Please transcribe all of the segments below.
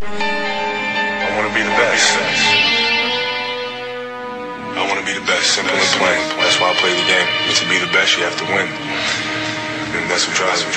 I want to be the best. I want to be the best. Simple and plain. That's why I play the game. To be the best, you have to win. And that's what drives me.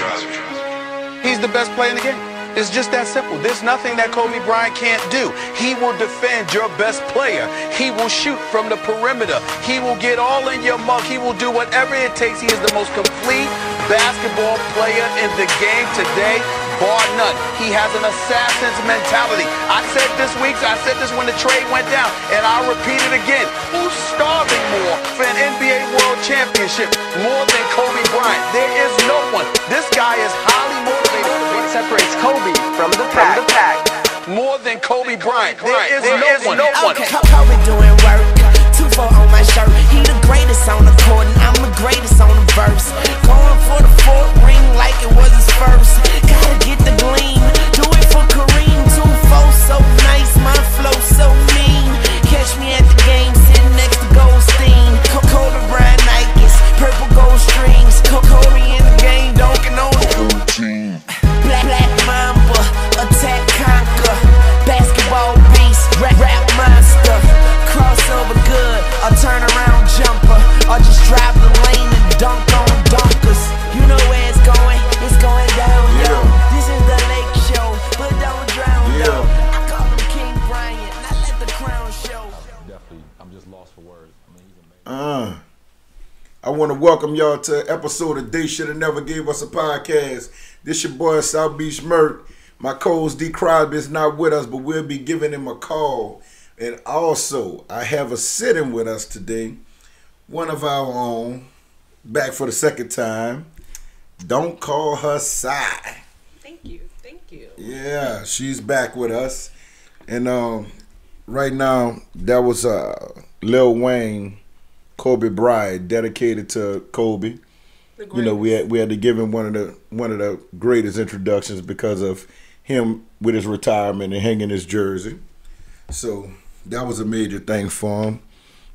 He's the best player in the game. It's just that simple. There's nothing that Kobe Bryant can't do. He will defend your best player. He will shoot from the perimeter. He will get all in your mug. He will do whatever it takes. He is the most complete basketball player in the game today, bar none. He has an assassin's mentality. I said this when the trade went down, and I'll repeat it again. Who's starving more for an NBA World Championship more than Kobe Bryant? There is no one. This guy is highly motivated. What separates Kobe from the pack? More than Kobe Bryant. There is no one. Kobe doing work. 2-4 on my shirt. He the greatest on the court, and I'm the greatest on the verse. Going for the fourth ring like it was his first. Gotta get the gleam. Do it for Kareem. 2-4 so nice, my flow so mean. Catch me at the game sitting next to Goldstein. Kobe Bryant Nikes, purple gold strings. Kobe in the game, dunking on the routine. Black Mamba, attack conquer. Basketball beast, rap monster. Crossover good, a turnaround jumper. Or just drive the lane and dunk on dunkers. You know where it's going down, yo. This is the Lake Show, but don't drown, yo. I call him King Bryant, not let the crown show. Definitely, I'm just lost for words. I mean, he's amazing. I want to welcome y'all to an episode of They Shoulda Never Gave Us a Podcast. This your boy South Beach Mert. My co-host D. Crosby is not with us, but we'll be giving him a call. And also, I have a sit-in with us today. One of our own, back for the second time. Don't call her Sai. Thank you. Yeah, she's back with us. And right now, that was Lil Wayne, Kobe Bryant, dedicated to Kobe. You know, we had to give him one of the greatest introductions because of him with his retirement and hanging his jersey. So that was a major thing for him.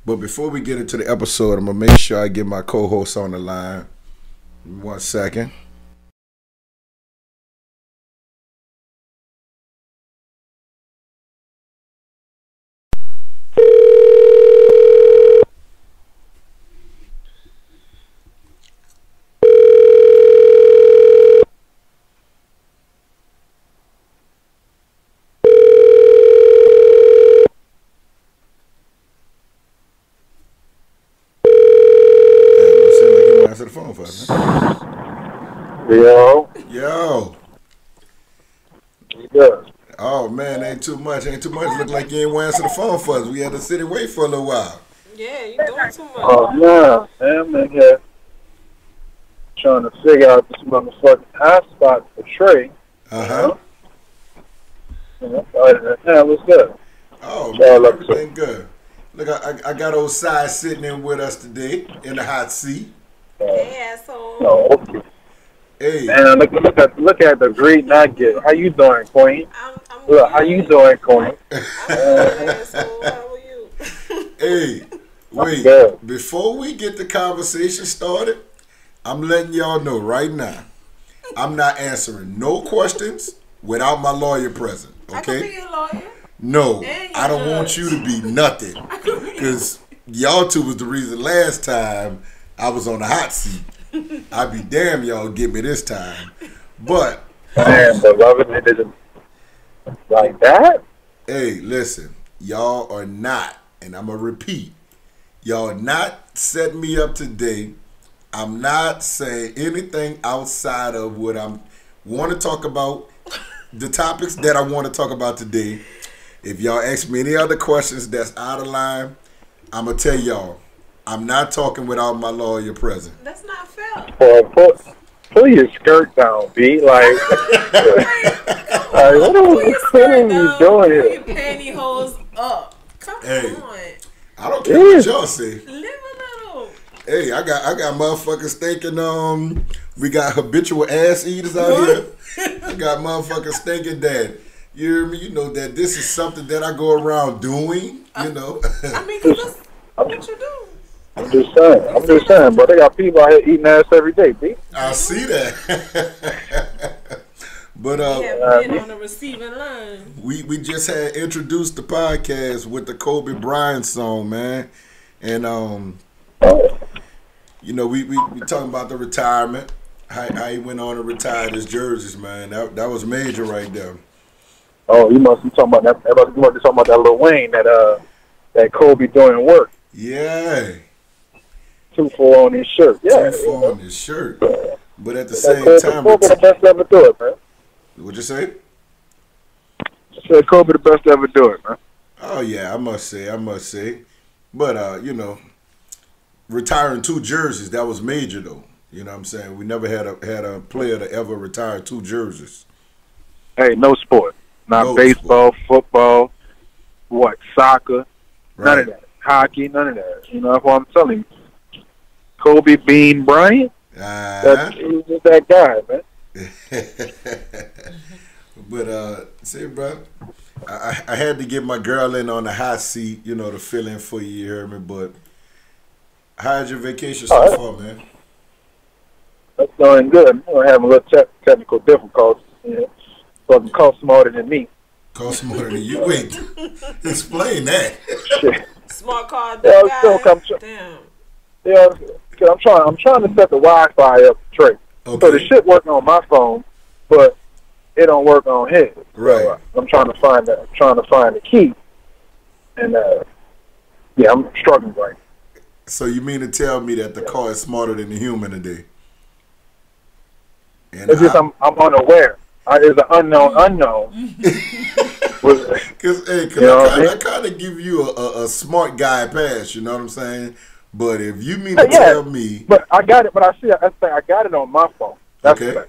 But before we get into the episode, I'm gonna make sure I get my co-host on the line. 1 second. Answer the phone for us, man. Yo. Good. Oh man, ain't too much. Look like you ain't want to answer the phone for us. We had to sit and wait for a little while. Yeah, you doing too much. Oh yeah, I'm in here trying to figure out this motherfucking hotspot for Trey. Yeah, what's good? Oh man, everything good. Look, I got old Sai sitting in with us today in the hot seat. Hey, asshole. Oh, okay. Hey. Man, look at the greeting I get. How you doing, Queen? Look, how you doing, Queen? Asshole. How are you? Hey, wait. Before we get the conversation started, I'm letting y'all know right now, I'm not answering no questions without my lawyer present. Okay? I can be your lawyer. No, I don't want you to be nothing. Because y'all two was the reason last time I was on the hot seat. I'd be damn y'all get me this time. But man, beloved, it isn't like that. Hey, listen, y'all are not, and I'm gonna repeat, y'all not setting me up today. I'm not saying anything outside of what I want to talk about, the topics that I want to talk about today. If y'all ask me any other questions that's out of line, I'm gonna tell y'all, I'm not talking without my lawyer present. That's not fair. Pull your skirt down, B. Like, what are you doing here? Pull your pantyhose up. Come on. I don't care what y'all say. Live a little. Hey, I got motherfuckers thinking we got habitual ass eaters out here. I got motherfuckers thinking that, you hear me? You know that this is something that I go around doing, you know. I mean, cause that's what you do. I'm just saying, bro. They got people out here eating ass every day, B. I see that. But have been on the receiving line. we just had introduced the podcast with the Kobe Bryant song, man, and you know we talking about the retirement, how he went on to retire his jerseys, man. That was major right there. Oh, you must be talking about that. Everybody must be talking about that Lil Wayne that Kobe doing work. Yeah. 2-4 on his shirt. Yeah. 2-4 on his shirt. But at the same time, Kobe the best ever do it, man. What'd you say? I said Kobe the best ever do it, man. Oh yeah, I must say. But you know, retiring 2 jerseys, that was major though. You know what I'm saying? We never had a player to ever retire 2 jerseys. Hey, no sport. Not baseball, football, soccer, none of that. Hockey, none of that. You know, that's what I'm telling you. Kobe Bean Bryant, he's just that guy, man. But see, bro, I had to get my girl in on the hot seat, you know, to fill in for you, you heard me? But how's your vacation so far, man? That's going good. We're having a little technical difficulties. You know? So it costs more than me. Costs more than you? Wait, explain that. Smart card, yeah, guy. Damn. Yeah, I'm trying to set the Wi-Fi up straight. Okay. So the shit working on my phone, but it don't work on his. Right. So, I'm trying to find the key, and yeah, I'm struggling right now. So you mean to tell me that the car is smarter than the human today? And it's just I'm unaware. It's an unknown. Because I kind of give you a smart guy pass, you know what I'm saying? But if you mean to tell me, but I got it. But I got it on my phone. That's okay.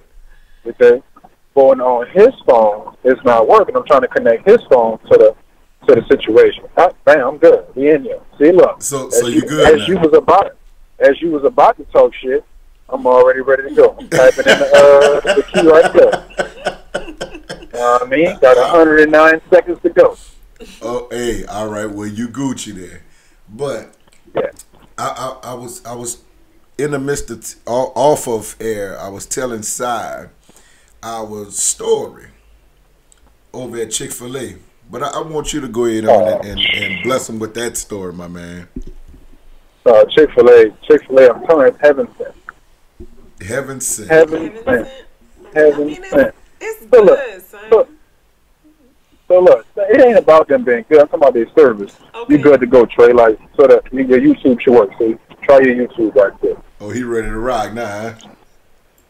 Okay. But on his phone, it's not working. I'm trying to connect his phone to the situation. Bam, I'm good. We in here. See, look. So you good? As you was about to talk shit, I'm already ready to go. I'm typing in the key right there. I mean, got 109 seconds to go. Oh, hey, all right. Well, you Gucci there, but yeah, I was in the midst of off of air. I was telling Cy our story over at Chick-fil-A, but I want you to go ahead on and bless him with that story, my man. Chick-fil-A, I'm telling you, it's heaven sent. Heaven sent. Heaven sent. Heaven sent. It's good, son. So look, it ain't about them being good. I'm talking about their service. Okay. You good to go, Trey. Like, so that your YouTube should work. So try your YouTube right there. Oh, he ready to rock now, huh?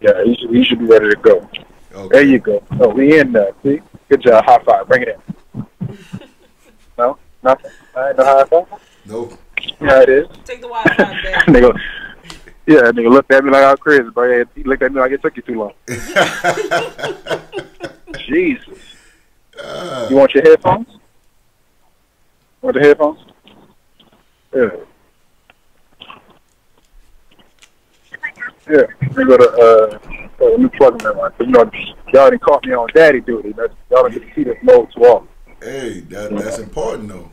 Yeah, he should be ready to go. Okay. There you go. Oh, we in there. See? Good job. High five. Bring it in. No? Nothing? All right, no high five? Nope. Yeah, it is. Take the Wi-Fi back. Nigga looked at me like I was crazy, bro. He looked at me like it took you too long. Jesus. You want your headphones? Want the headphones? Yeah. Yeah. We go to let me plug them in, man. You know, y'all done caught me on daddy duty. Y'all don't get to see this mode too often. Hey, that's important though.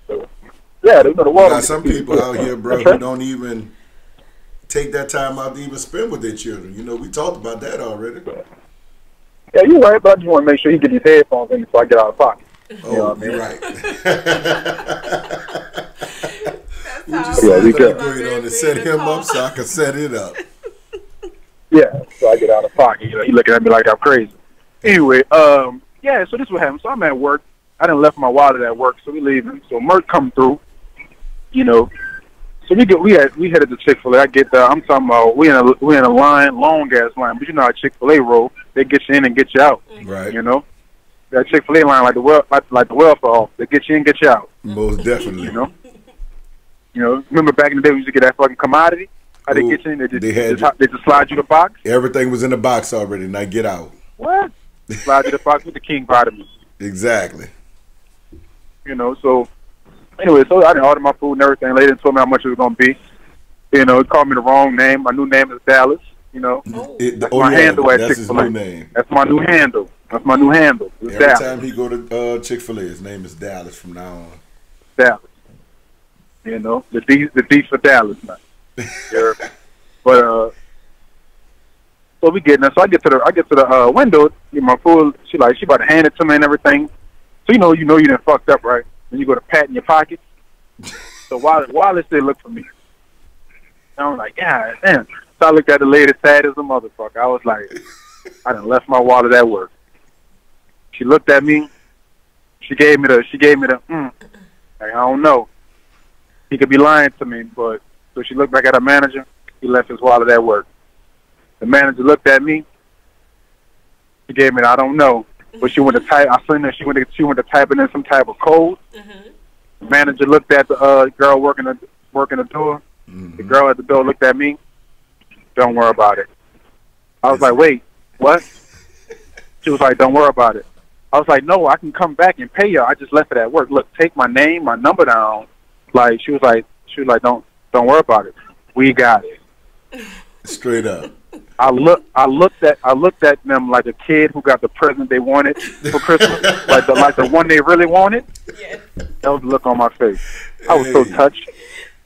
So, yeah, they know the world. Got some people out here, bro, who don't even take that time out to even spend with their children. You know, we talked about that already. Yeah, you're right, but I just want to make sure he get his headphones in before I get out of pocket. Oh, you know what I mean? You're right. We go ahead and set him up so I can set it up. Yeah, so I get out of pocket. You know, he looking at me like I'm crazy. Anyway, yeah, so this is what happened. So I'm at work. I done left my wallet at work, so we leaving. So Merc come through, you know. So we headed to Chick-fil-A. I get there. I'm talking about we in a line, long ass line. But you know how Chick-fil-A roll, they get you in and get you out. Right. You know, that Chick-fil-A line like the welfare office. They get you in, get you out. Most definitely. You know. Remember back in the day we used to get that fucking commodity? How they get you in? They just slide you the box. Everything was in the box already. Now get out. What? Slide you the box with the king vitamins. Exactly. You know, so anyway, so I didn't order my food and everything. They didn't tell me how much it was going to be. You know, it called me the wrong name. My new name is Dallas, you know. That's my handle at Chick-fil-A. That's my new handle. That's my new handle. It's Every Dallas. time he go to Chick-fil-A, his name is Dallas from now on. Dallas. You know, the D for Dallas, man. But, So we getting there. So I get to the window, get my food. She about to hand it to me and everything. So you know you done fucked up, right? Then you go to pat in your pocket. So Wallace did look for me. And I'm like, God damn. So I looked at the lady sad as a motherfucker. I was like, I done left my wallet at work. She looked at me. She gave me the like, I don't know. He could be lying to me, but so she looked back at her manager. He left his wallet at work. The manager looked at me. She gave me the I don't know. But she went to type. I seen her. She went to typing in some type of code. The manager looked at the girl working the door. The girl at the door looked at me. Don't worry about it. I was like, wait, what? She was like, don't worry about it. I was like, no, I can come back and pay you. I just left it at work. Look, take my name, my number down. Like she was like, don't worry about it. We got it. Straight up. I looked at them like a kid who got the present they wanted for Christmas, like the one they really wanted. Yeah. That was the look on my face. I was so touched.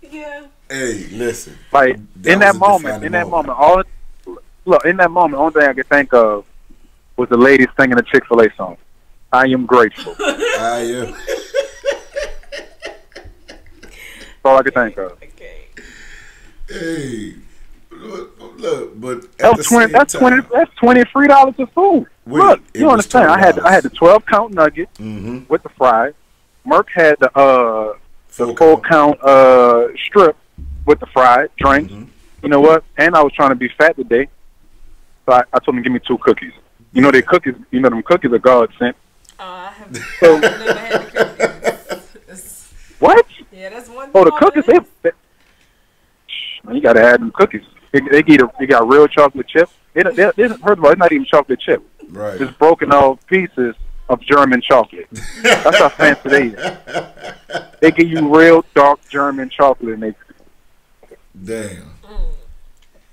Yeah. Hey, listen. Like in that moment, the only thing I could think of was the ladies singing the Chick-fil-A song. I am grateful. I am. That's all I could think of. Okay. Hey, look, but That's $23 of food. Look, you understand? I had the 12-count nugget with the fries. Merc had the 4-count strip with the fried drinks. You know what? And I was trying to be fat today, so I told him give me 2 cookies. You know them cookies are God sent. I have So never had the cookies. what? Yeah, that's one. Oh, the cookies. Man, you gotta add them cookies. They got real chocolate chip. First of all, it's not even chocolate chip. Right. It's broken off pieces of German chocolate. That's how fancy they is. They give you real dark German chocolate, and they. Damn.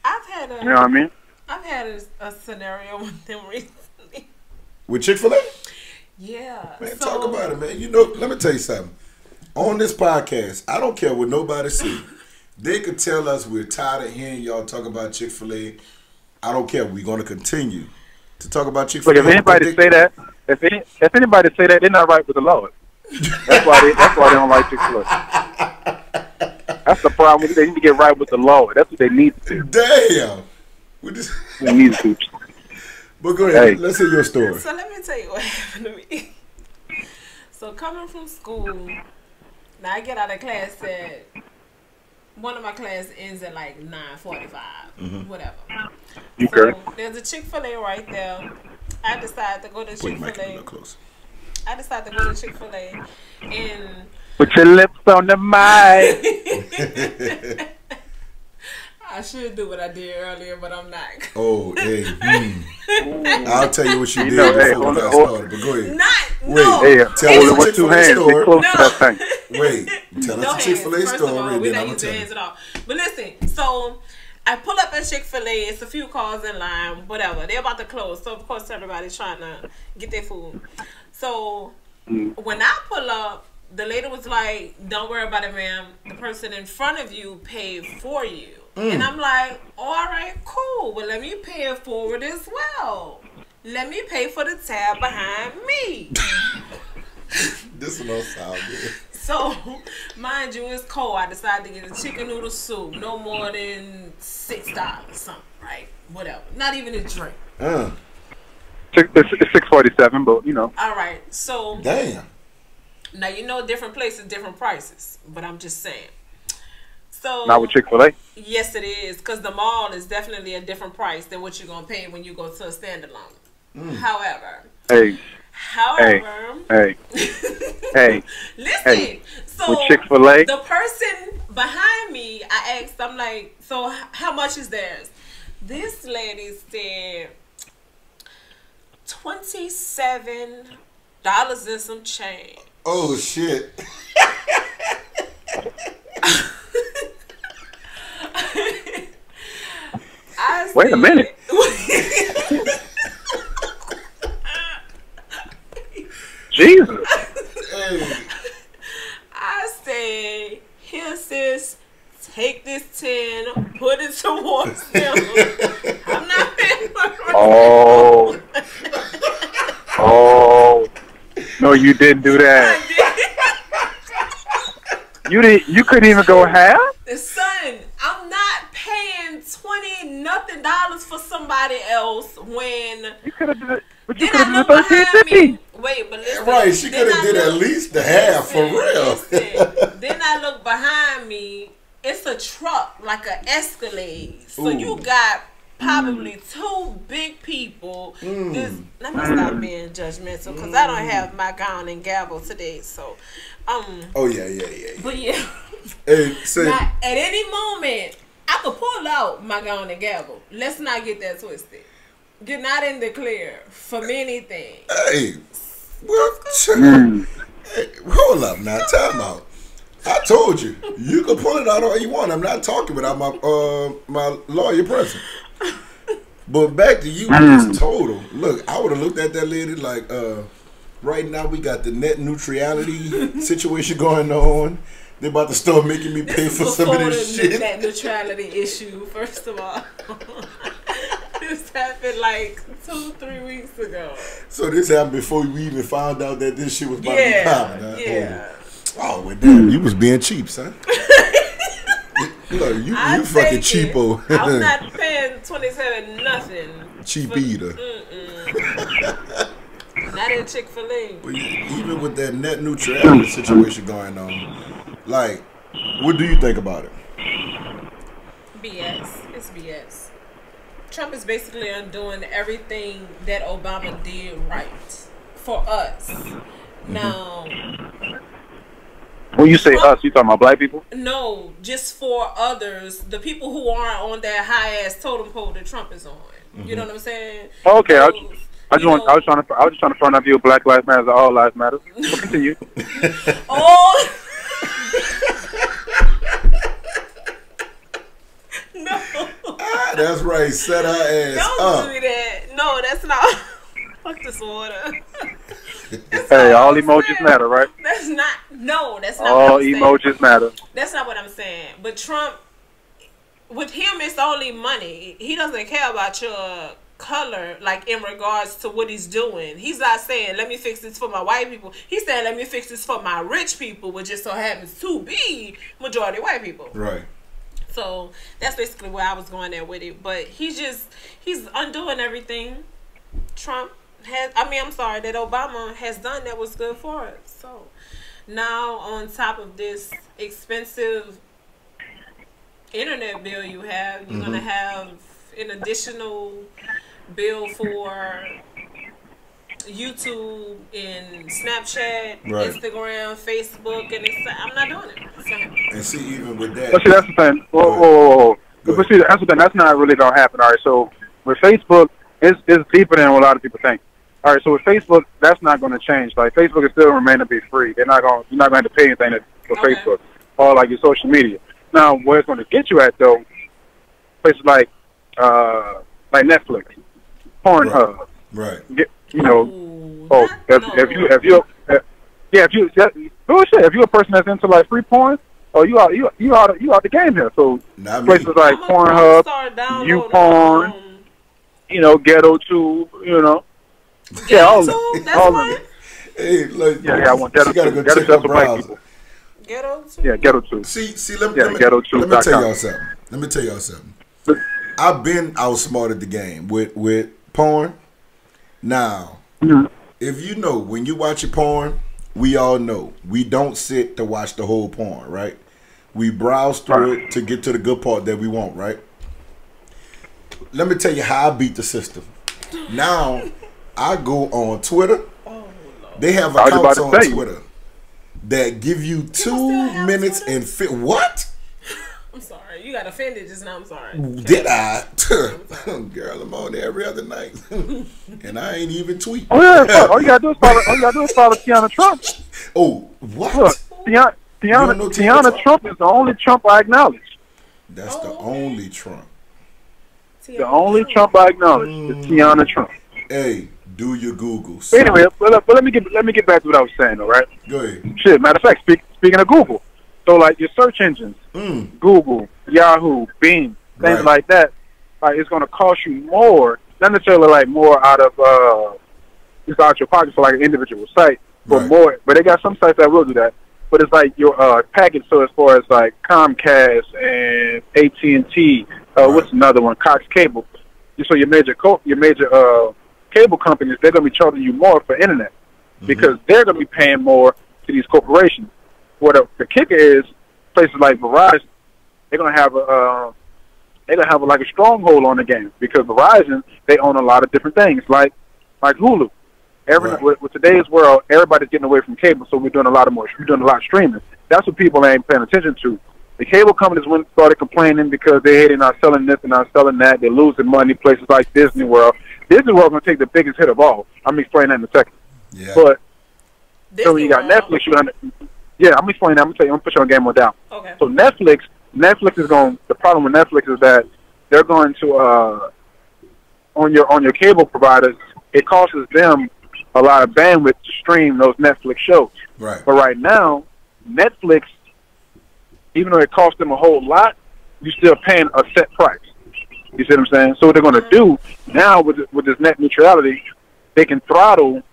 I've had You know what I mean? I've had a scenario with them recently. With Chick-fil-A? Yeah. Man, talk about it, man. You know, let me tell you something. On this podcast, I don't care what nobody say. They could tell us we're tired of hearing y'all talk about Chick-fil-A. I don't care. We're going to continue to talk about Chick-fil-A. Look, if anybody say that, if anybody say that, they're not right with the Lord. That's why they don't like Chick-fil-A. That's the problem. They need to get right with the Lord. That's what they need to do. Damn. They need to. But go ahead. Hey. Let's hear your story. So let me tell you what happened to me. So coming from school, now I get out of class at one of my classes ends at like 9:45, whatever. Okay. So there's a Chick-fil-A right there. I decided to go to Put your mic a Chick-fil-A. little closer. I decided to go to Chick-fil-A and Put your lips on the mic. I should do what I did earlier, but I'm not. Oh, hey. I'll tell you what you did know, hey, before we got hold- started. But go ahead. No. Hey, Tell hold us it the with 2 Chick-fil-A hands. story. Get close to that thing. Wait. Tell No us the Chick-fil-A hands. First of story, all, and we're then not I'm going using to hands tell at all. But listen, so I pull up at Chick-fil-A. It's a few cars in line, whatever. They're about to close, so of course everybody's trying to get their food. So when I pull up, the lady was like, "Don't worry about it, ma'am. The person in front of you paid for you." And I'm like, "All right, cool. Well, let me pay it forward as well. Let me pay for the tab behind me." This one don't sound good. So, mind you, it's cold. I decided to get a chicken noodle soup. No more than $6 something, right? Whatever. Not even a drink. It's 6:47, but you know. All right. So, Damn. now you know different places, different prices. But I'm just saying. So, Not with Chick-fil-A. yes, it is. Because the mall is definitely a different price than what you're going to pay when you go to a standalone. However, Hey, However, hey. listen. Hey, So with Chick-fil-A? the person behind me, I asked, I'm like, so how much is theirs? This lady said $27 and some change. Oh, shit. Wait a minute. Jesus. Hey. I said, here sis, take this 10, put it towards them. I'm not paying No, you didn't do that. You couldn't even go half? Son, I'm not paying $20 nothing for somebody else when you could have did it. But you then could have I look done behind me. 1350. Wait, but listen. Right, she could have did at least the half for real. Listen, then I look behind me. It's a truck, like an Escalade. So you got probably two big people. Let me stop being judgmental because I don't have my gown and gavel today. So, Oh yeah. but yeah. Hey, say, now, at any moment, I could pull out my gown and gavel. Let's not get that twisted. Get not in the clear for many things. hey, well, hey, hold up now, time out. I told you, you can pull it out all you want. I'm not talking without my my lawyer present. But back to you, just total. Look, I would have looked at that lady like, right now we got the net neutrality situation going on. They about to start making me pay for some of this shit. That neutrality issue, first of all. This happened like 2-3 weeks ago. So this happened before we even found out that this shit was about to be popping. Huh? Yeah. Oh, well, damn, you was being cheap, son. Look, you fucking cheapo. I'm not paying $27 nothing. Cheap eater. Not in Chick-fil-A. But even with that net neutrality situation going on, like, what do you think about it? BS. It's BS. Trump is basically undoing everything that Obama did right for us. Now, when you say us, you talking about black people? no, just for others, the people who aren't on that high ass totem pole that Trump is on. You know what I'm saying? Okay, I Those, was just trying to find out if you Black Lives Matter or All Lives Matter. So continue. Oh. No. That's right. Set her ass Don't up. do that. No, that's not. Fuck this water. Hey, all emojis matter, right? That's not. No, that's not. All what I'm saying. emojis matter. That's not what I'm saying. But Trump, with him, it's only money. He doesn't care about your color, like in regards to what he's doing. He's not saying, let me fix this for my white people. He's saying, let me fix this for my rich people, which just so happens to be majority white people. Right. So that's basically where I was going there with it. But he's undoing everything Trump has, that Obama has done that was good for us. So now on top of this expensive internet bill you have, you're gonna have an additional bill for YouTube and Snapchat, right. Instagram, Facebook, and I'm not doing it. So. And see, even with that, but see, that's the thing. Whoa. But see, that's the thing. That's not really gonna happen. All right. So with Facebook, it's deeper than what a lot of people think. All right. So with Facebook, that's not going to change. Like Facebook is still remain to be free. You're not going to have to pay anything for Facebook or like your social media. Now, where it's going to get you at though, places like Netflix, Pornhub, right? If you're a person that's into like free porn, you out the game here. So places like Pornhub, YouPorn, Ghetto Tube, all of it. Hey, look, I want Ghetto Tube. Go check her browser. Ghetto Tube? Yeah, Ghetto Tube. See, let me tell y'all something. I've been outsmarted the game with porn. Now, if you know, when you watch your porn, we all know we don't sit to watch the whole porn, right? We browse through it to get to the good part that we want, right? Let me tell you how I beat the system. Now, I go on Twitter. They have accounts on Twitter that give you 2 minutes and what? I'm sorry. You got offended just now. I'm sorry. Did I? Girl, I'm on there every other night. And I ain't even tweet. Oh, yeah. All you got to do is follow Tiana Trump. Oh, what? Look, Tiana Trump is the only Trump I acknowledge. That's the only Trump. The only Trump I acknowledge is Tiana Trump. Hey, do your Googles. Anyway, but let me get back to what I was saying, all right? Go ahead. Shit, matter of fact, speaking of Google, so like your search engines, Google, Yahoo, Bing, things like that, it's going to cost you more, not necessarily like more out of just out your pocket for like an individual site, for more. But they got some sites that will do that. But it's like your package. So as far as like Comcast and AT&T, what's another one? Cox Cable. So your major cable companies, they're going to be charging you more for internet because they're going to be paying more to these corporations. What the kicker is, places like Verizon, they're going to have like a stronghold on the game because Verizon, they own a lot of different things like Hulu. With today's world, everybody's getting away from cable, so we're doing a lot of streaming. That's what people ain't paying attention to. The cable companies started complaining because they're not selling this and not selling that. They're losing money. Places like Disney World. Disney World going to take the biggest hit of all. I'm going to explain that in a second. Yeah. But so when you got Netflix, I'm going to explain that. I'm going to put you on Game More Down. Okay. So Netflix is going. The problem with Netflix is that they're going to on your cable providers. It costs them a lot of bandwidth to stream those Netflix shows. Right. But right now, Netflix, even though it costs them a whole lot, you're still paying a set price. You see what I'm saying? So what they're going to do now with this net neutrality, they can slow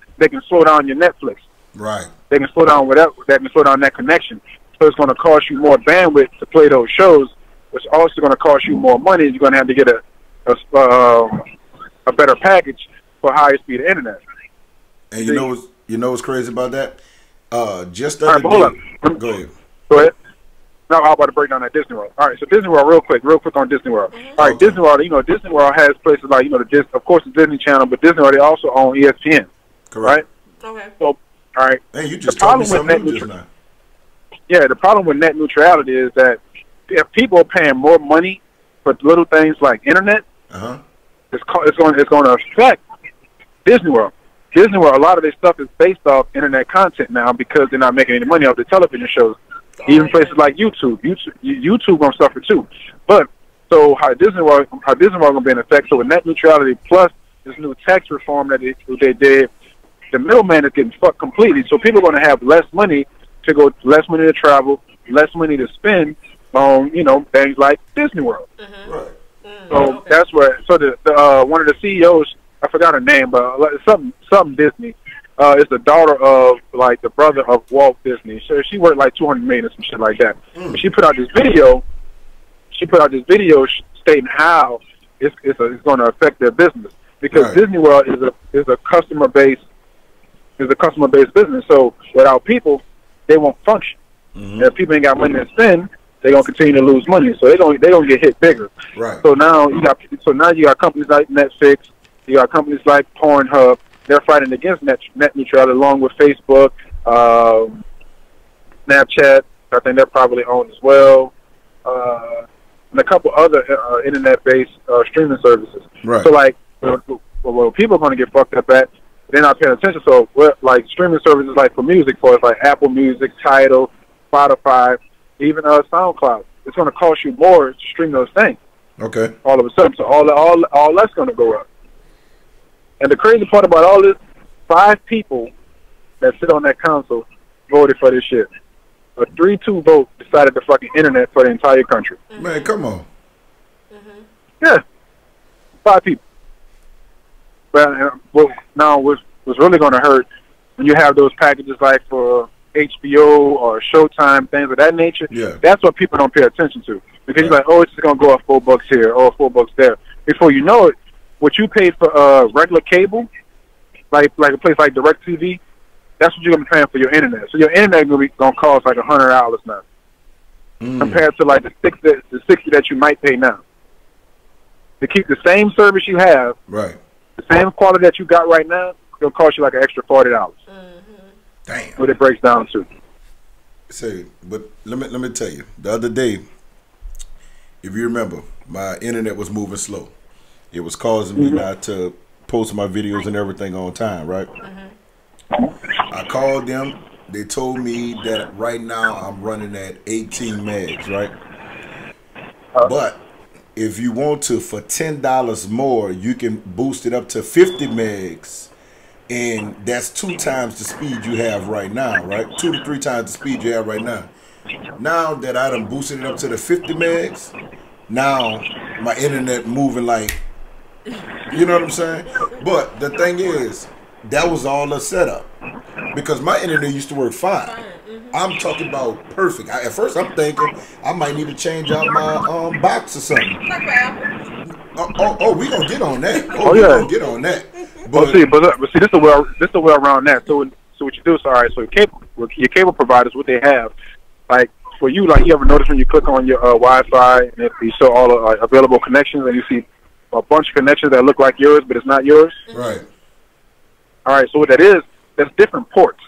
down your Netflix. Right. They can slow down that connection. So it's going to cost you more bandwidth to play those shows, which is also going to cost you more money. You're going to have to get a better package for higher speed internet. And you know what's crazy about that? Just the other day. Hold up. Go ahead. Now I'm about to break down that Disney World. All right, so Disney World, real quick on Disney World. All right, Disney World. Disney World has places like of course the Disney Channel, but Disney World they also own ESPN. Correct. Right? Okay. So all right. Hey, you just told me something just now. Yeah, the problem with net neutrality is that if people are paying more money for little things like internet, it's going to affect Disney World. Disney World, a lot of their stuff is based off internet content now because they're not making any money off the television shows. Even places like YouTube gonna suffer too. But so how Disney World gonna be in effect? So with net neutrality plus this new tax reform that they did, the middleman is getting fucked completely. So people are gonna have less money to travel, less money to spend on things like Disney World. Right. So that's where. So the one of the CEOs, I forgot her name, but something Disney. Is the daughter of like the brother of Walt Disney. So she worked like $200 million or some shit like that. But she put out this video. Stating how it's going to affect their business because Disney World is a customer based business. So without people, they won't function. And if people ain't got money to spend, they're gonna continue to lose money. So they're gonna get hit bigger. Right. So now you got companies like Netflix. You got companies like Pornhub. They're fighting against net neutrality along with Facebook, Snapchat. I think they're probably owned as well, and a couple other internet-based streaming services. Right. So like, well, people are going to get fucked up at. They're not paying attention. So like streaming services like for music, for like Apple Music, Tidal, Spotify, even SoundCloud. It's going to cost you more to stream those things. Okay. All of a sudden, so all that's going to go up. And the crazy part about all this, 5 people that sit on that council voted for this shit. A 3-2 vote decided the fucking internet for the entire country. Man, come on. Yeah. 5 people. But now what's really going to hurt when you have those packages like for HBO or Showtime, things of that nature. Yeah. That's what people don't pay attention to. Because you're like, oh, it's just going to go up $4 here or $4 there. Before you know it, what you paid for regular cable, like a place like DirecTV, that's what you're gonna be paying for your internet. So your internet gonna cost like $100 now, compared to like the $60 that you might pay now. To keep the same service you have, right, the same quality that you got right now, it'll cost you like an extra $40. Damn. What it breaks down to. Say, but let me tell you, the other day, if you remember, my internet was moving slow. It was causing me not to post my videos and everything on time, right? I called them. They told me that right now I'm running at 18 megs, right? But if you want to, for $10 more, you can boost it up to 50 megs. And that's 2 times the speed you have right now, right? 2 to 3 times the speed you have right now. Now that I done boosted it up to the 50 megs, now my internet moving like, you know what I'm saying? But the thing is, that was all a setup. because my internet used to work fine. I'm talking about perfect. At first, I'm thinking I might need to change out my box or something. Like Apple. Oh, we gonna get on that. Oh, we yeah. gonna get on that. But see, this is the way around that. So what you do is, all right. So your cable providers, what they have, like for you, like you ever notice when you click on your Wi-Fi and you show all the available connections, and you see a bunch of connections that look like yours, but it's not yours. Right. All right. So what that is, that's different ports,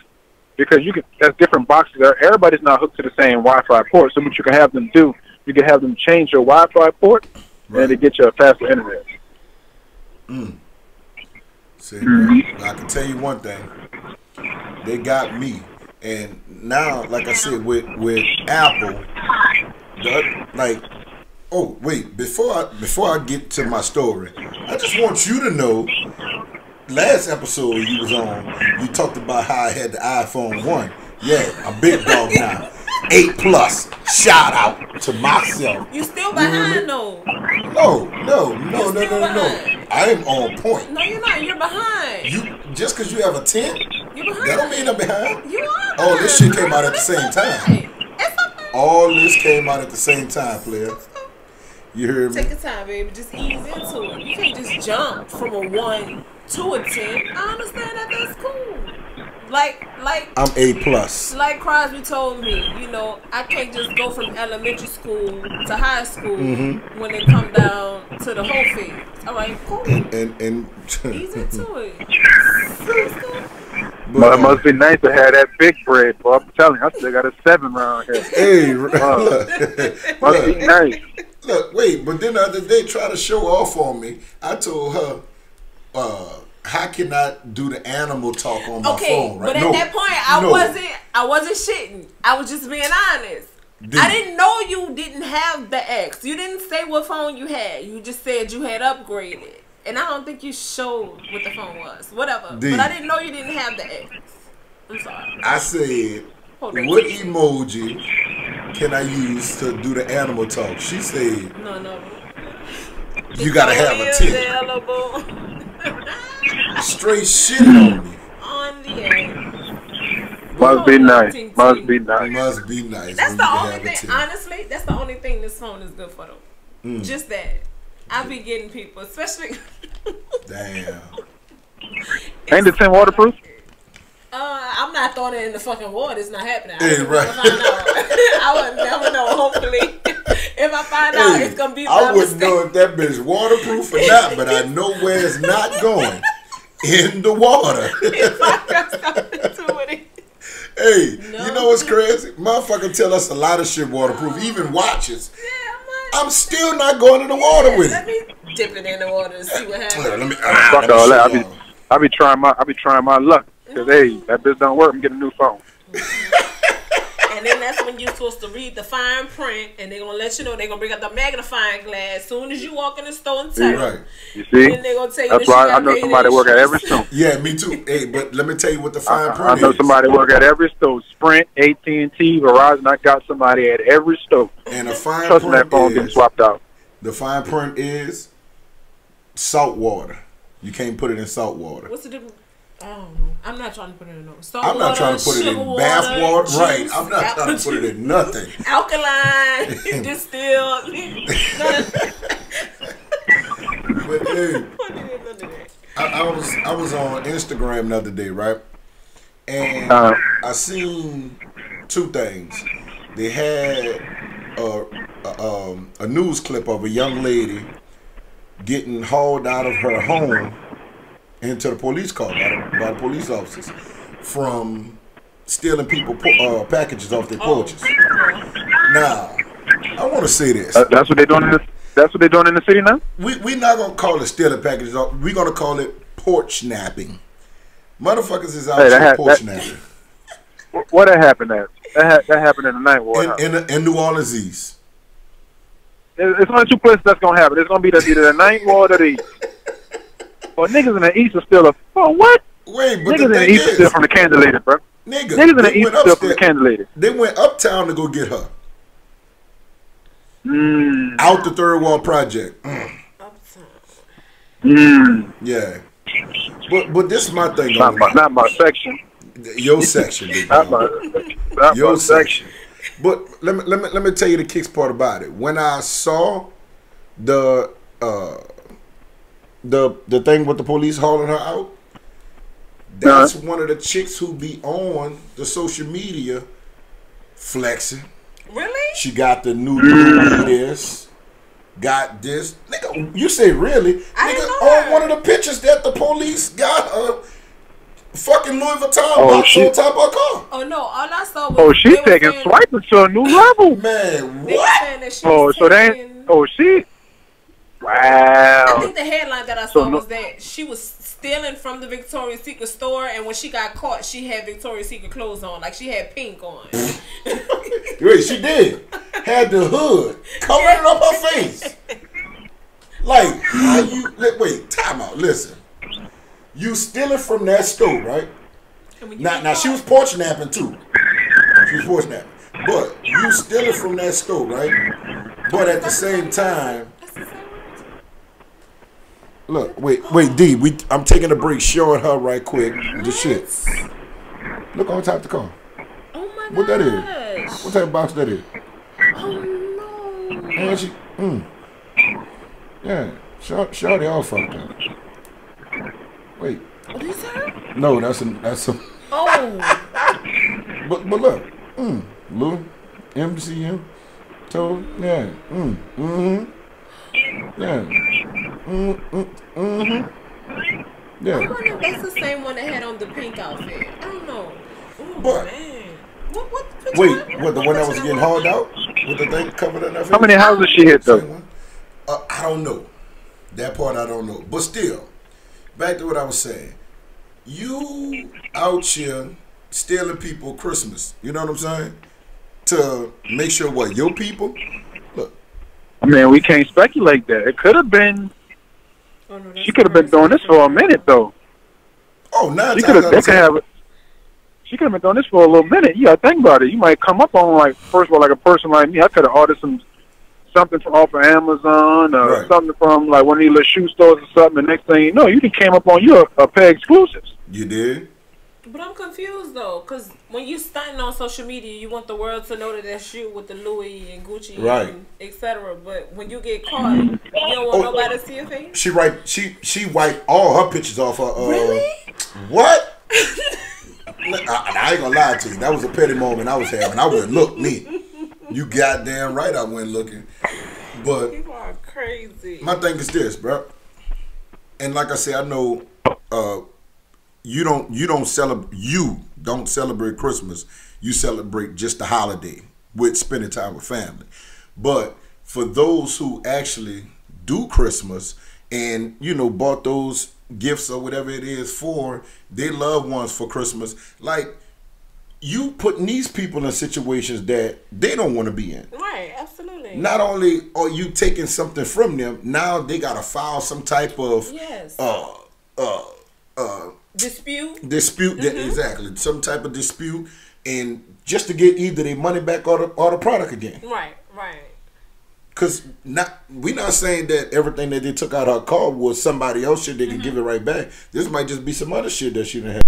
because that's different boxes. Everybody's not hooked to the same Wi-Fi port. So what you can have them do, you can have them change your Wi-Fi port, and to get you a faster internet. See, I can tell you one thing. They got me, and now, like I said, with Apple, oh wait, before I get to my story, I just want you to know. Last episode you was on, you talked about how I had the iPhone 1. Yeah, a big dog now. 8 Plus. Shout out to myself. You still behind though. No. I am on point. No, you're not. You're behind. You just because you have a 10, You're behind. that don't mean I'm behind. You are. Oh, this shit came out at the same time. It's okay. All this came out at the same time, player. You heard me? Take your time, baby. Just ease into it. You can't just jump from a 1 to a 10. I understand that. That's cool. Like I'm A plus. Like Crosby told me, I can't just go from elementary school to high school when it come down to the whole phase. All right, cool. And ease into it. But it must be nice to have that big bread, boy. I'm telling you, I still got a 7 around here. Hey, must be nice. Look, wait, but then the other day, try to show off on me. I told her, how can I do the animal talk on my phone? Right? But at that point, I wasn't shitting. I was just being honest. I didn't know you didn't have the X. You didn't say what phone you had. You just said you had upgraded. And I don't think you showed what the phone was. Whatever. But I didn't know you didn't have the X. I'm sorry. I said, what emoji can I use to do the animal talk? She said, No. You gotta have a 10. Straight shit on me. On the air. Must be nice. Must be nice. Must be nice. That's the only thing. Honestly, that's the only thing this phone is good for, though. Just that. I be getting people, especially. Damn. Ain't the 10 waterproof? I'm not throwing it in the fucking water. It's not happening. Hey, right. I would never know. Hopefully, if I find out, it's gonna be. I wouldn't know if that bitch waterproof or not, but I know where it's not going. In the water. If I got something to do with it. Hey, you know what's crazy? Motherfucker tell us a lot of shit waterproof, even watches. Yeah, I'm still not going in the water with it. Let me dip it in the water and see what happens. Fuck all that. I be trying my luck. Cause hey, that bitch don't work. I'm getting a new phone. And then that's when you're supposed to read the fine print, and they're gonna let you know. They're gonna bring out the magnifying glass as soon as you walk in the store and tell right. You see? Then they're gonna tell you that's why I know somebody work at every store. Yeah, me too. Hey, but let me tell you what the fine print is. I know somebody work at every store. Sprint, AT&T, Verizon. I got somebody at every store. And the fine Trust print me, that phone getting swapped out. The fine print is salt water. You can't put it in salt water. What's the difference? I don't know. I'm not trying to put it in no salt I'm not trying to put it in bath water. Right. I'm not trying to put it in nothing. Alkaline, distilled. But hey, I was on Instagram the other day, right? And I seen two things. They had a news clip of a young lady getting hauled out of her home into the police car by the police officers from stealing people packages off their porches. Now, I want to say this. That's what they're doing in this. That's what they're doing in the city now. We're not gonna call it stealing packages off. We're gonna call it porch napping. Motherfuckers is out here porch napping. What that happened at? That happened in the night war. In New Orleans East. It's only two places that's gonna happen. It's gonna be either the ninth ward or the east. But niggas in the east are still what? Wait, but niggas in the east are still from the Kansas lady, bro. Niggas in the east are still from the Kansas lady. They went uptown to go get her. Out the Third Wall Project. Uptown. Yeah. But this is my thing. Not my section. Your section, big Not dog. my section. But let me tell you the kicks part about it. When I saw the thing with the police hauling her out, that's one of the chicks who be on the social media flexing. Really? She got the new blue this, got this. Nigga, you say really? I Nigga, didn't know on that. one of the pictures that the police got fucking Louis Vuitton Oh, box on top of her car. Oh no! All I saw was. Oh, she's they were taking saying- swiping to a new level. Man, They were what? saying that she Oh, was so they. taking- Oh, she. I Wow. think the headline that I saw So no- was that she was stealing from the Victoria's Secret store, and when she got caught, she had Victoria's Secret clothes on, like she had pink on. Wait, she did. Had the hood covering up her face. Like, how you... Wait, time out. Listen. You stealing from that store, right? Now she was porch napping, too. She was porch napping. But you stealing from that store, right? But at the same time... Look, wait, D. I'm taking a break, showing her right quick the shit. Look on top of the car. Oh my god! What that is? What type of box that is? Oh no! And she, yeah, Shorty all fucked up. Wait, What is that? no, that's a. Oh! But look, Lou, MCM, told, yeah, yeah, yeah. I wonder if that's the same one that had on the pink outfit. I don't know. Oh But- man! What? Wait, what the one that was getting hauled out with the thing covered in her face? How many houses she hit though? Same one? I don't know. That part I don't know. But still, back to what I was saying. You out here stealing people Christmas. You know what I'm saying? To make sure what? Your people? Look. I mean, we can't speculate that. It could have been. Oh, no, She could have been doing this for a minute though. Oh, 9 She times could have. out They of could 10. have. She could have been doing this for a little minute. You gotta think about it. You might come up on like, first of all, like a person like me. I could have ordered something from off of Amazon or Right. something from like one of these little shoe stores or something. The next thing you know, you can came up on you a pair of exclusives. You did? But I'm confused though, because when you stunting on social media, you want the world to know that that's you with the Louis and Gucci Right. and etc. But when you get caught, you don't want nobody to see your face. She wiped all her pictures off her. Really? What? I ain't gonna lie to you. That was a petty moment I was having. I wouldn't look me. You goddamn right I went looking. But People are crazy. my thing is this, bro. And like I said, I know you don't celebrate Christmas. You celebrate just the holiday with spending time with family. But for those who actually do Christmas and bought those gifts or whatever it is for their loved ones for Christmas, like, you putting these people in situations that they don't want to be in. Right, absolutely. Not only are you taking something from them, now they gotta file some type of Yes. Dispute. Exactly, some type of dispute, and just to get either their money back or the product again. Right. Cause we not saying that everything that they took out her car was somebody else shit they can give it right back. This might just be some other shit that she done had.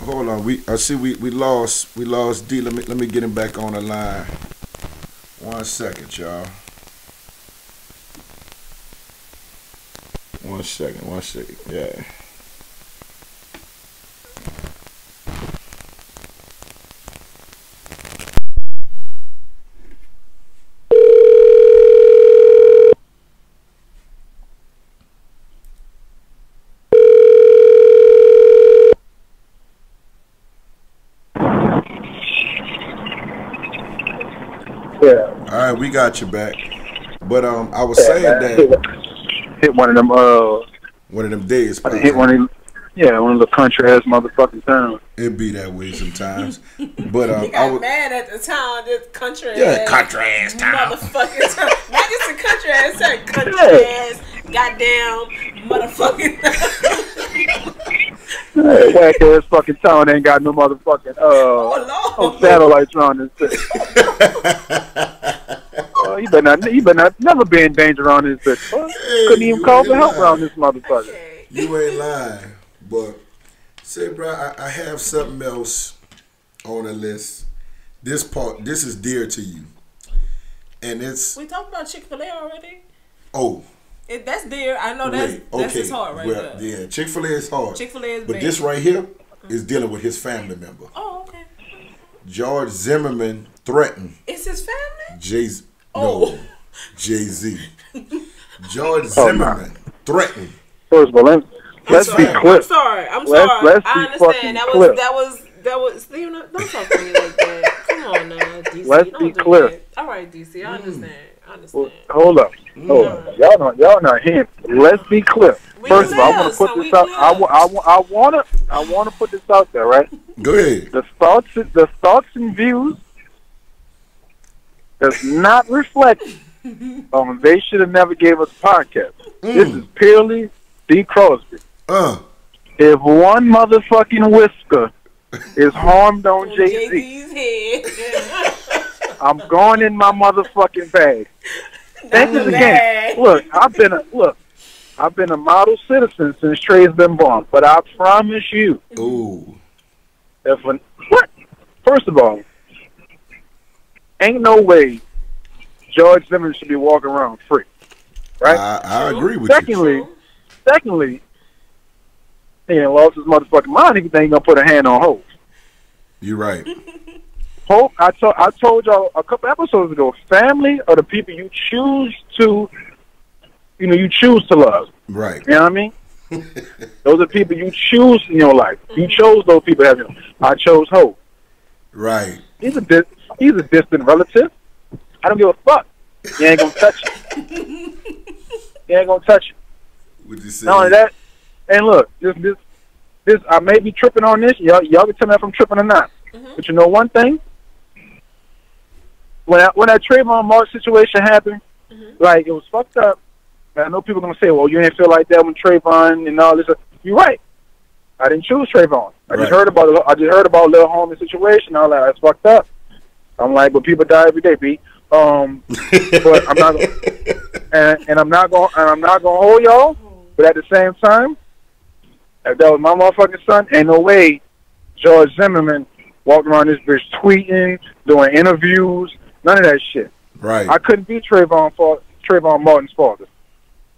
Hold on, I see we lost D. Let me get him back on the line. 1 second, y'all. 1 second. Yeah. Yeah. All right, we got you back. But I was saying that hit one of them. one of them days, I hit one of them. Yeah, one of the country ass motherfucking towns. it be that way sometimes. But He got mad at the town, this country country ass town. motherfucking town. Not just a country ass town, country ass, goddamn motherfucking Whack ass fucking town ain't got no motherfucking no satellites around this shit. You better not never be in danger around this bitch. Couldn't even call for help around this motherfucker. You ain't lying. But Say, bro, I have something else on the list. This is dear to you, and it's. We talked about Chick-fil-A already. Oh. That's dear. I know that's his heart right there. Yeah, Chick-fil-A is hard. Chick-fil-A is but bad. this right here is dealing with his family member. Oh, okay. George Zimmerman threatened. It's his family? Jay-Z. Oh. No, Jay-Z. George Zimmerman threatened. First of all, let's be clear. I'm sorry. I understand. That was. You know, don't talk to me like that. Come on now, DC. Let's be clear. All right, DC. I understand. Well, hold up. Y'all not here. Let's be clear. First of all, I want to put this out. I want to put this out there, right? Go ahead. The thoughts and views does not reflect they should have never gave us a podcast. This is purely D. Crosby. If one motherfucking whisker is harmed on Jay-Z's head, I'm going in my motherfucking bag. Thank you again. Look, I've been a model citizen since Trey's been born, but I promise you, first of all, ain't no way George Zimmerman should be walking around free, right? I agree with you. Secondly, he ain't lost his motherfucking mind. He ain't gonna put a hand on Hope. You're right. Hope, I told y'all a couple episodes ago, family are the people you choose to love. Right. You know what I mean? Those are people you choose in your life. You chose those people. I chose Hope. Right. He's a distant relative. I don't give a fuck. He ain't gonna touch you. He ain't gonna touch you. What you say? Not only that, and look, this I may be tripping on this. Y'all can tell me if I'm tripping or not. But you know one thing? When that Trayvon Martin situation happened, like, it was fucked up. And I know people are gonna say, "Well, you didn't feel like that when Trayvon and all this." You're right. I didn't choose Trayvon. I just heard about Lil Homie's situation. All that. It's fucked up. I'm like, but people die every day, B. But I'm not, I'm not gonna hold y'all. But at the same time, if that was my motherfucking son, ain't no way George Zimmerman walked around this bitch tweeting, doing interviews, none of that shit. Right. I couldn't be Trayvon Martin's father.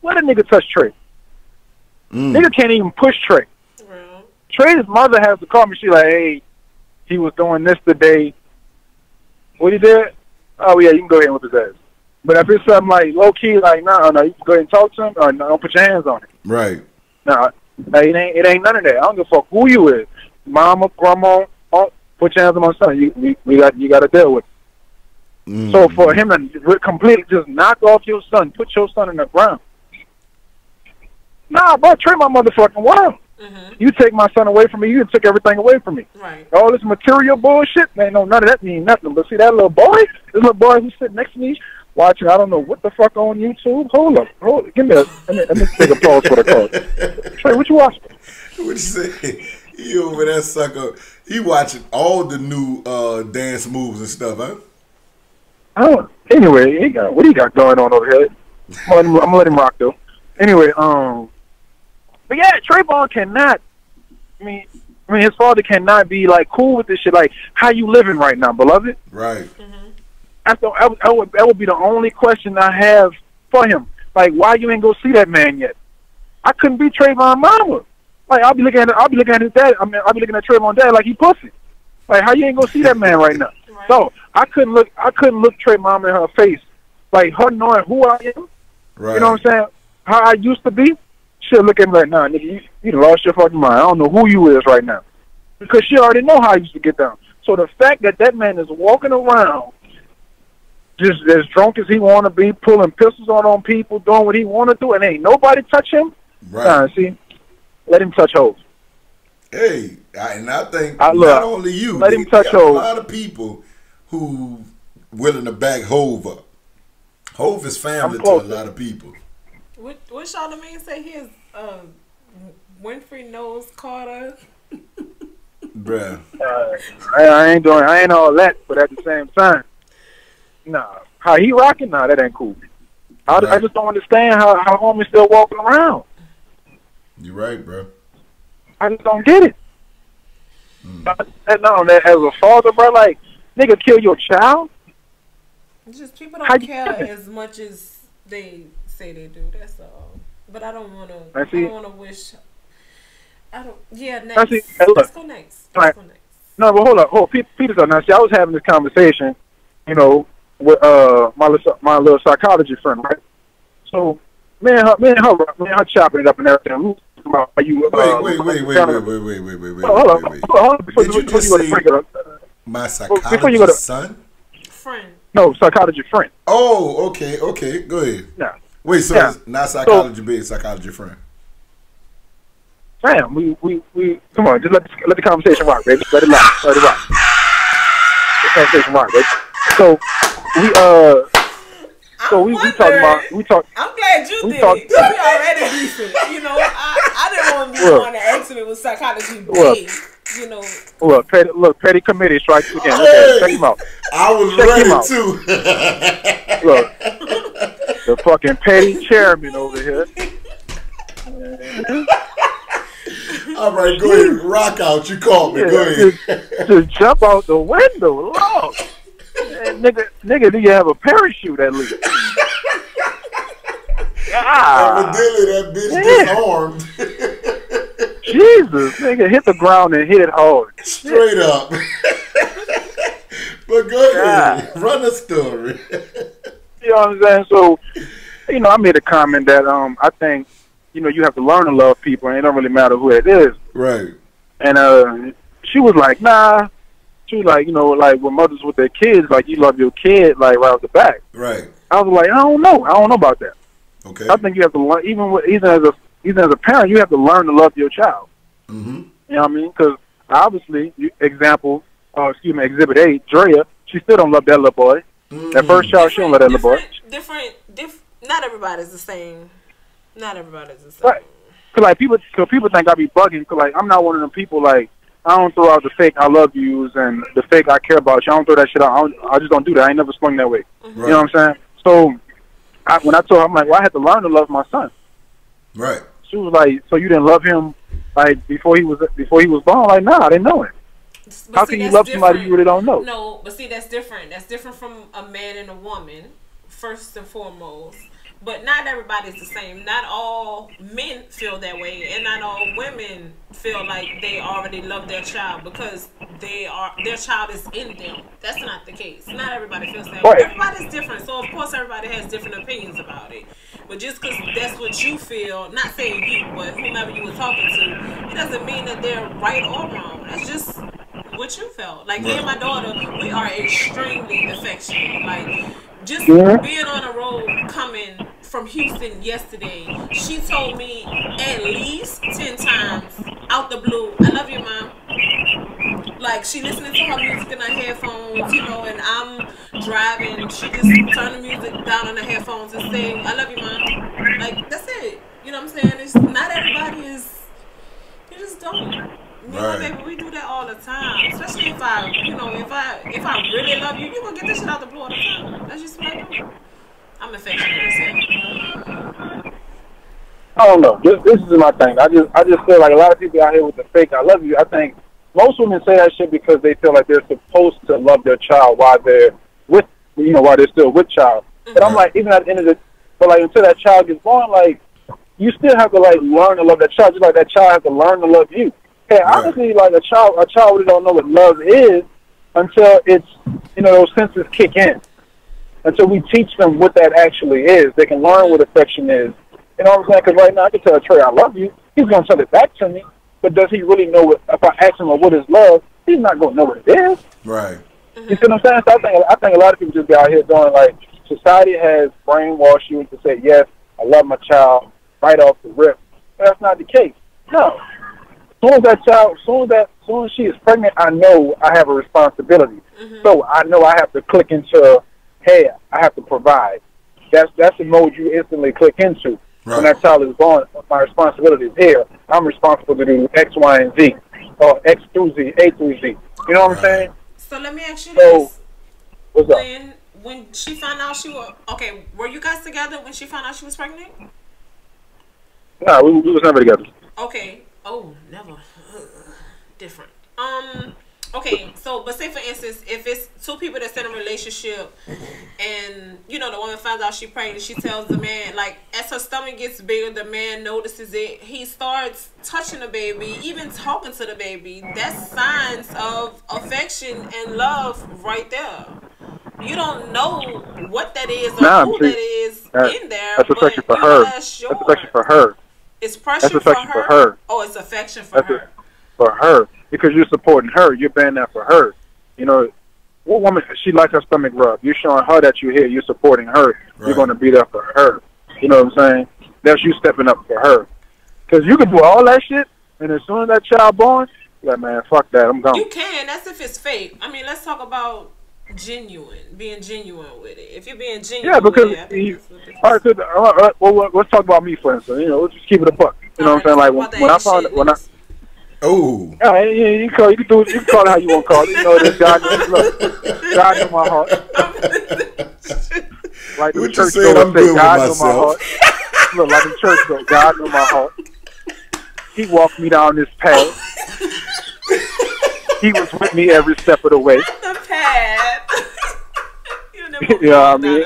Let a nigga touch Trey. Nigga can't even push Trey. Trey's mother has to call me. She like, hey, he was doing this today. What he did? Oh yeah, you can go ahead and whip his ass. But if it's something like low key, like no, you can go ahead and talk to him. Or no, don't put your hands on it. Right. No, it ain't none of that. I don't give a fuck who you is. Mama, grandma, put your hands on my son. You got to deal with it. So for him to completely just knock off your son, put your son in the ground. Nah, bro, Trey my motherfucking world. You take my son away from me, you took everything away from me. Right. All this material bullshit, man, no, none of that mean nothing. But see that little boy, this little boy who's sitting next to me, watching, I don't know what the fuck on YouTube. Hold up. Give me let me take a pause for the call. Trey, what you watching? What you say? He over there, sucker. He watching all the new dance moves and stuff, huh? Anyway, what he got going on over here? I'm gonna let him rock though. Anyway, but yeah, Trayvon cannot. I mean, his father cannot be like cool with this shit. Like, how you living right now, beloved? Right. That would be the only question I have for him. Like, why you ain't go see that man yet? I couldn't be Trayvon mama. Like, I'll be looking at his dad. I'll be looking at Trayvon dad like he pussy. Like, how you ain't go see that man right now? Right. So I couldn't look Trey mama in her face, like her knowing who I am. Right. You know what I'm saying? How I used to be. She'll look at me like, nah, nigga, you lost your fucking mind. I don't know who you is right now, because she already know how I used to get down. So the fact that man is walking around just as drunk as he want to be, pulling pistols on people, doing what he want to do, and ain't nobody touch him. Right. Nah, see, let him touch hoes. Hey, and I think not only you, let him touch hoes. A lot of people who willing to back Hove up. Hove is family to a lot of people. What Charlamagne say? His Winfrey knows Carter. Bruh. I ain't all that, but at the same time, nah. How he rocking? Nah, that ain't cool. I just don't understand how homie's still walking around. You right, bro. I just don't get it. And not on that, as a father, bro, like, nigga, kill your child? It's just people don't care as much as they say they do. That's all. But I don't want to. I don't want to wish. I don't. Yeah, next. Let's go next. Let's go next. No, but hold up. Peter's on. Now, see, I was having this conversation, you know, with my little psychology friend, right? So, me and her chopping it up and everything. Wait. Hold on. Did you just say my psychologist son? Friend. No, psychology friend. Oh, okay. Go ahead. Yeah. Wait, so it's not psychology being psychology friend? Damn, we come on, just let the conversation rock, baby. Let it rock. Let the conversation rock, baby. So we talk. I'm glad you did it. We already decent. You know, I didn't want to be the one that accident with psychology big. You know. Look, petty committee strikes again. Hey, check him out. I was ready too. Look, the fucking petty chairman over here. All right, go ahead. Rock out. You called me. Go ahead. Just jump out the window. Lord. Nigga, do you have a parachute at least? Evidently, that bitch disarmed. Jesus, nigga, hit the ground and hit it hard. Straight up. But go ahead. Run the story. You know what I'm saying? So, you know, I made a comment that I think, you know, you have to learn to love people, and it don't really matter who it is. Right. And she was like, nah. She was like, you know, like when mothers with their kids, like you love your kid, like right off the back. Right. I was like, I don't know about that. Okay. I think you have to learn, even as a parent, you have to learn to love your child. Mm-hmm. You know what I mean? Because obviously, Exhibit A, Drea, she still don't love that little boy. Mm-hmm. That first child, she don't love that little boy. Different. Not everybody's the same. Not everybody's the same. Right. Cause like people think I be bugging. Cause like I'm not one of them people like I don't throw out the fake I love yous and the fake I care about you. I don't throw that shit out. I just don't do that. I ain't never swung that way. Mm-hmm. Right. You know what I'm saying? So when I told her, I'm like, well, I had to learn to love my son. Right. She was like, so you didn't love him like before he was born? Like, nah, I didn't know him. But how can you love somebody you really don't know? No, but see, that's different. That's different from a man and a woman, first and foremost. But not everybody's the same. Not all men feel that way, and not all women feel like they already love their child because their child is in them. That's not the case. Not everybody feels that way. Everybody's different, so of course everybody has different opinions about it. But just because that's what you feel, not saying you, but whomever you were talking to, it doesn't mean that they're right or wrong. That's just what you felt. Like me and my daughter, we are extremely affectionate. Like just being on the road coming from Houston yesterday, she told me at least 10 times out the blue, I love you, Mom. Like she listening to her music in her headphones, you know, and I'm driving, she just turn the music down on the headphones and sing, I love you, Mom. Like that's it. You know what I'm saying? It's not everybody is, you just don't. Me and my baby, we do that all the time. Especially if I really love you, you gonna get this shit out the blue all the time. That's just what I do. I'm affectionate. I don't know. This is my thing. I just feel like a lot of people out here with the fake I love you. I think most women say that shit because they feel like they're supposed to love their child while they're with, you know, while they're still with child. Mm-hmm. But I'm like, even at the end of the, but like until that child gets born, like you still have to like learn to love that child, just like that child has to learn to love you. Hey, honestly, like a child really don't know what love is until it's, you know, those senses kick in. Until we teach them what that actually is, they can learn what affection is. You know what I'm saying? Because right now I can tell Trey I love you. He's going to tell it back to me. But does he really know what? If I ask him what is love, he's not going to know what it is. Right. You see what I'm saying? So I think a lot of people just be out here doing like society has brainwashed you to say yes, I love my child right off the rip. But that's not the case. No. As soon as she is pregnant, I know I have a responsibility. Mm-hmm. So I know I have to click into, hey, I have to provide. That's the mode you instantly click into. Right. When that child is born, my responsibility is here. I'm responsible to do X, Y, and Z, or X through Z, A through Z. You know what I'm saying? So let me ask you this: what's up? When she found out she was were you guys together when she found out she was pregnant? No, we was never together. Okay. Oh, never. Different. Okay, so but say for instance, if it's two people that's in a relationship, and you know the woman finds out she's pregnant, she tells the man, like as her stomach gets bigger, the man notices it. He starts touching the baby, even talking to the baby. That's signs of affection and love right there. You don't know what that is or who that is in there. That's affection for her. That's affection for her. It's pressure That's affection for her. Oh, it's affection for her. For her, because you're supporting her. You're being there for her. You know, what woman, she likes her stomach rub. You're showing her that you're here. You're supporting her. Right. You're going to be there for her. You know what I'm saying? That's you stepping up for her. Because you can do all that shit, and as soon as that child born, you're like, man, fuck that. I'm gone. You can. That's if it's fake. I mean, let's talk about being genuine with it. If you're being genuine, yeah, because all right, well, let's talk about me for instance. You know, let's just keep it a buck. You know what I'm saying? Like when I found it, yeah, you can call it how you want to call it. You know, this God knows my heart. Like the church goes, say, God knows my heart. Look, like the church goes, God knows my heart. He walked me down this path. He was with me every step of the way. The path. You know what I mean?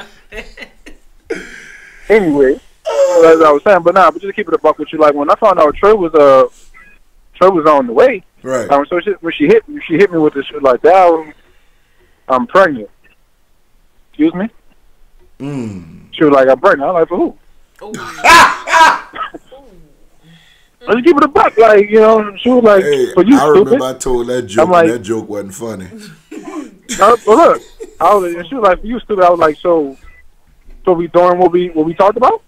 Anyway, as I was saying, but just to keep it a buck with you, like when I found out Trey was on the way. Right. So when she hit me with this shit like that, I'm pregnant. Excuse me? She was like, I'm pregnant. I'm like, for who? Let's keep it a buck. Like, you know, she was like, for you, I stupid. remember I told that joke, like, and that joke wasn't funny. But look, and she was like, for you, stupid. I was like, so we doing what we talked about?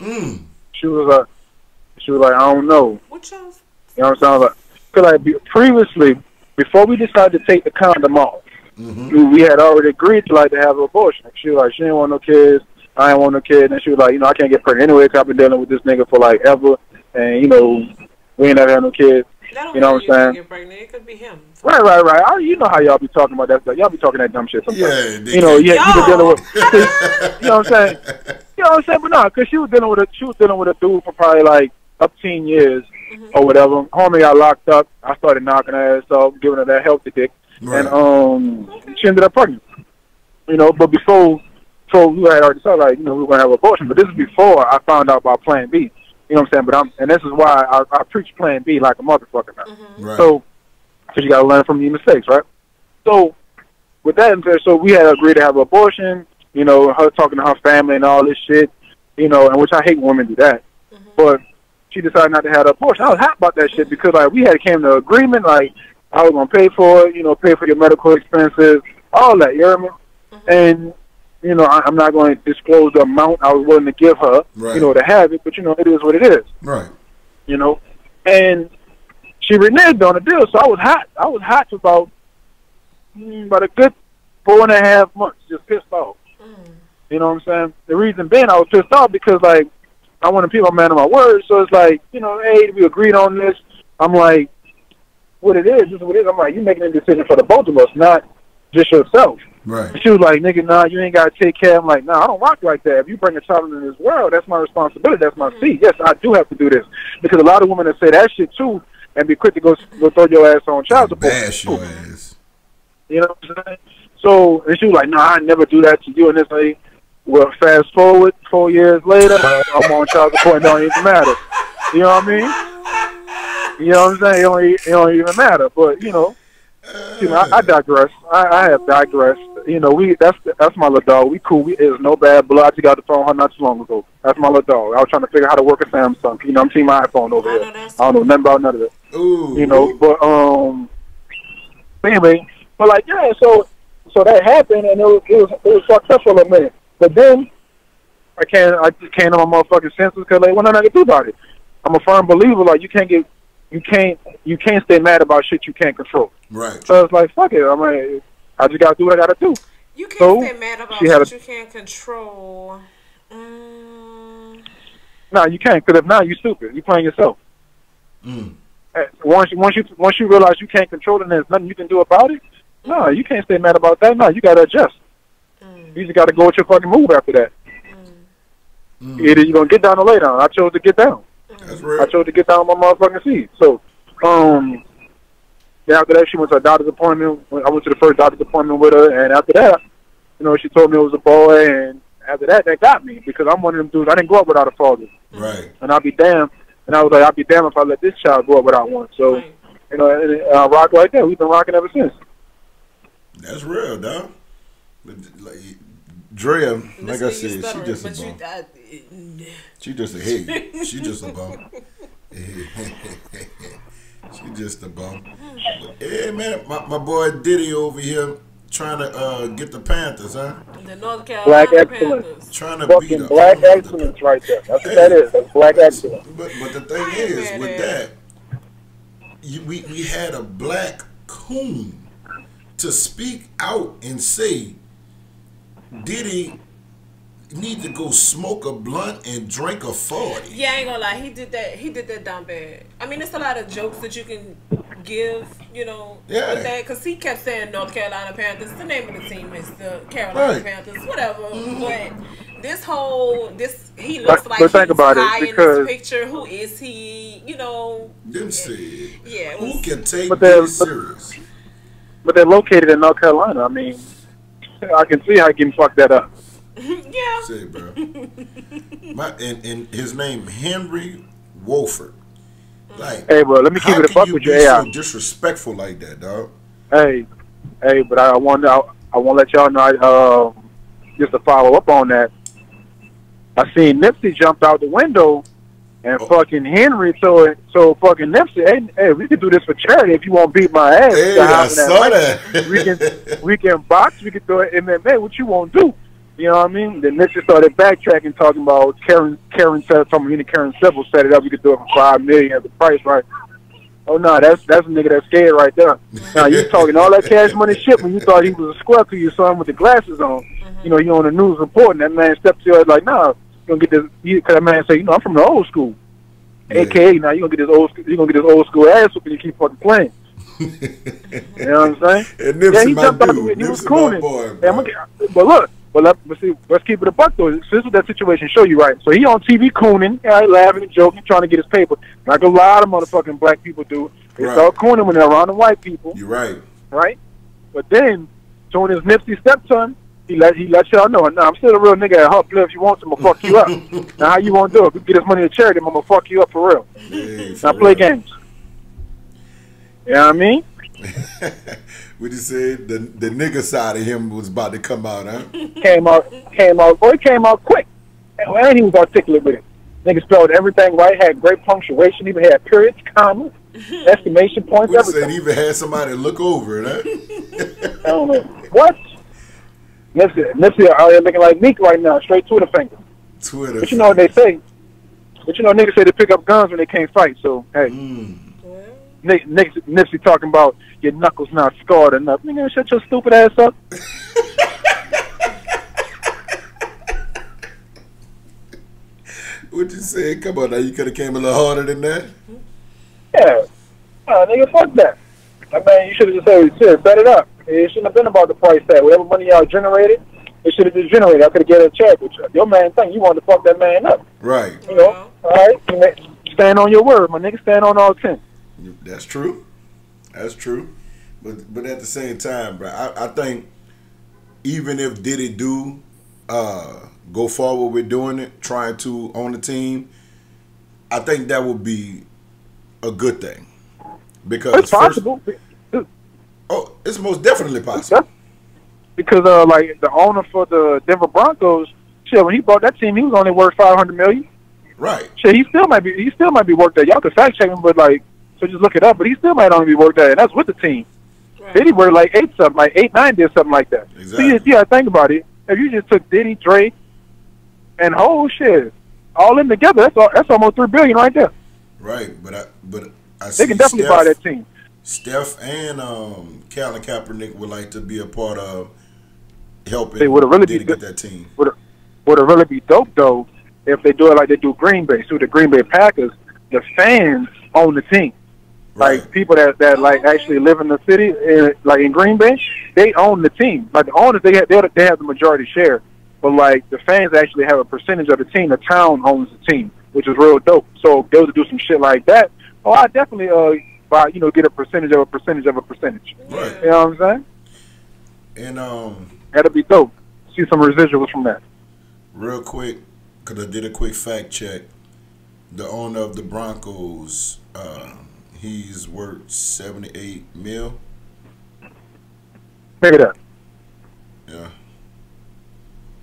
She was like, I don't know. What y'all? You know what I'm saying? Like, cause previously, before we decided to take the condom off, we had already agreed to to have an abortion. She was like, she didn't want no kids. I didn't want no kids. And she was like, you know, I can't get pregnant anyway because I've been dealing with this nigga for ever. And, you know, we ain't never had no kids. You know what I'm saying? Get pregnant. It could be him. Right. You know how y'all be talking about that stuff. Y'all be talking that dumb shit sometimes. Yeah. You know, you been dealing with. You know what I'm saying? You know what I'm saying? But no, because she was dealing with a dude for probably up 10 years or whatever. Homie got locked up. I started knocking her ass off, giving her that healthy dick, and she ended up pregnant. You know, but before we had already decided, you know, we were gonna have an abortion. But this is before I found out about Plan B. You know what I'm saying? And this is why I preach Plan B like a motherfucker now. Right. So, because you got to learn from your mistakes, right? So, with that, so we had agreed to have an abortion, you know, her talking to her family and all this shit, you know, and which I hate when women do that. But she decided not to have the abortion. I was happy about that shit because, we had came to agreement, I was going to pay for it, you know, pay for your medical expenses, all that, you know what I mean? And, you know, I'm not going to disclose the amount I was willing to give her, you know, to have it, but, you know, it is what it is. Right. You know? And she reneged on the deal, so I was hot. I was hot for about a good 4.5 months, just pissed off. You know what I'm saying? The reason being I was pissed off because, I want to keep my man on my word, so it's you know, hey, we agreed on this. I'm like, what it is, this is what it is. I'm like, you're making a decision for the both of us, not just yourself. Right. She was like, nigga, nah, you ain't got to take care. I'm like, nah, I don't rock like that. If you bring a child into this world, that's my responsibility. That's my seat. Yes, I do have to do this. Because a lot of women that say that shit, too, and be quick to go throw your ass on child support. Bash your ass. You know what I'm saying? So, and she was like, nah, I never do that to you. And this lady, well, fast forward 4 years later, I'm on child support. It don't even matter. You know what I mean? You know what I'm saying? It don't even matter. But, you know, I digress. I have digressed. You know, that's my little dog. We cool. There's no bad blood. I just got the phone her not too long ago. That's my little dog. I was trying to figure out how to work a Samsung. You know, I'm seeing my iPhone over here. I don't know nothing about none of it. Ooh. You know, but anyway, but yeah, so that happened, and it was fucked up for a little minute. But then I just came to my motherfucking senses because what nothing I can do about it. I'm a firm believer. You can't stay mad about shit you can't control. Right. So it's fuck it. I just gotta do what I gotta do. You can't stay mad about shit you can't control. No, you can't. Because if not, you stupid. You playing yourself. Once you realize you can't control it and there's nothing you can do about it, no, you can't stay mad about that. No, you gotta adjust. You just gotta go with your fucking move after that. Either you're gonna get down or lay down. I chose to get down. That's real. I chose to get down on my motherfucking seat. So, Then after that, she went to a doctor's appointment. I went to the first doctor's appointment with her, and after that, you know, she told me it was a boy, and after that, that got me because I'm one of them dudes. I didn't grow up without a father. Right. And I'll be damned. And I was like, I'll be damned if I let this child grow up without one. So, you know, and I rock like that. We've been rocking ever since. That's real, dog. But like, Drea, like I said, she just a bum. She just a hey. She just a bum. She just a bum. But, hey man, my boy Diddy over here trying to get the Panthers, huh? The North Carolina Black excellence. Panthers. Trying to Fucking beat up black excellence right there. That's what that is. That's black excellence. But the thing is, with that, we had a black coon to speak out and say, Diddy need to go smoke a blunt and drink a 40. Yeah, I ain't gonna lie, he did that down bad. I mean, there's a lot of jokes that you can give, you know, with that, because he kept saying North Carolina Panthers. The name of the team is the Carolina Panthers, whatever. But he looks like he's high in this picture. Who is he? You know. Them said, yeah. Who can take this serious? But they're located in North Carolina. I mean, I can see how he can fuck that up. Yeah. Say, bro. And his name Henry Wolford. Like, hey, bro, let me keep it a buck with you. How can you be so disrespectful like that, dog? Hey, but I want to let y'all know. Just to follow up on that, I seen Nipsey jump out the window, and fucking Henry so fucking Nipsey. Hey, we can do this for charity if you won't beat my ass. Hey, I saw that. We can box. We can do it MMA. What you won't do? You know what I mean? Then Nipsey started backtracking, talking about Karen said something. Karen Civil set it up. You could do it for $5 million at the price, right? Oh no, that's a nigga that's scared right there. Now you talking all that cash money shit when you thought he was a square because you saw him with the glasses on. You know, you on the news reporting. That man stepped to you like, nah, you gonna get this. Because that man say, you know, I'm from the old school. Yeah. AKA, now you gonna get this old school ass whooping. You keep fucking playing. You know what I'm saying? And Nipsey, he jumped out the way. He was cooning. But look. But let's keep it a buck though. This is what that situation show you, right? So he on TV cooning, laughing and joking, trying to get his paper. Like a lot of motherfucking black people do. They start cooning when they're around the white people. You're right. Right? But then, so when his Nipsey stepson, he let y'all know, nah, I'm still a real nigga at Hot Blood. If you want to, I'm gonna fuck you up. Now how you want to do it? We get his money to charity, I'm gonna fuck you up for real. Hey, now play games. You know what I mean? What you said? The nigga side of him was about to come out, huh? Came out. Boy, it came out quick. And he was articulate with it. Nigga spelled everything right, had great punctuation, even had periods, commas, exclamation points, everything. Said he even had somebody look over it, huh? I don't know. What? Nipsey out here looking like Meek right now, straight Twitter finger. But you know what they say. But you know niggas say they pick up guns when they can't fight, so, hey. Nipsey talking about your knuckles not scarred enough. Nigga, shut your stupid ass up. What you say? Come on now, you could have came a little harder than that. Yeah. Nigga, fuck that. I mean, you should have just said, shit, set it up. It shouldn't have been about the price tag. Whatever money y'all generated, it should have just generated. I could have get a check. Your man thing, you wanted to fuck that man up. Right. You know, all right? Stand on your word, my nigga. Stand on all 10. That's true. That's true. But at the same time, bro, I think even if Diddy do go forward with doing it, trying to own the team, I think that would be a good thing. Because it's possible. It's most definitely possible. Because like the owner for the Denver Broncos, shit, when he bought that team, he was only worth $500 million. Right. Shit, he still might be worth that. Y'all can fact check him, but like, so just look it up. But he still might only be worth that, and that's with the team. Right. Diddy worth like 8-9 did something like that. Exactly. So yeah, think about it. If you just took Diddy, Drake, and whole shit all in together, that's almost $3 billion right there. Right, but I see they can definitely buy that team. Steph and Colin Kaepernick would like to be a part of helping Diddy get that team. Would it really be dope though if they do it like they do Green Bay? So the Green Bay Packers, the fans own the team. Right. Like people that like actually live in the city, like in Green Bay, they own the team. Like the owners, they have the majority share, but like the fans actually have a percentage of the team. The town owns the team, which is real dope. So if they were to do some shit like that, I definitely by, you know, get a percentage of a percentage of a percentage. Right. You know what I'm saying? And That'll be dope. See some residuals from that. real quick, because I did a quick fact check, the owner of the Broncos, he's worth $78 million. Look at that. Yeah.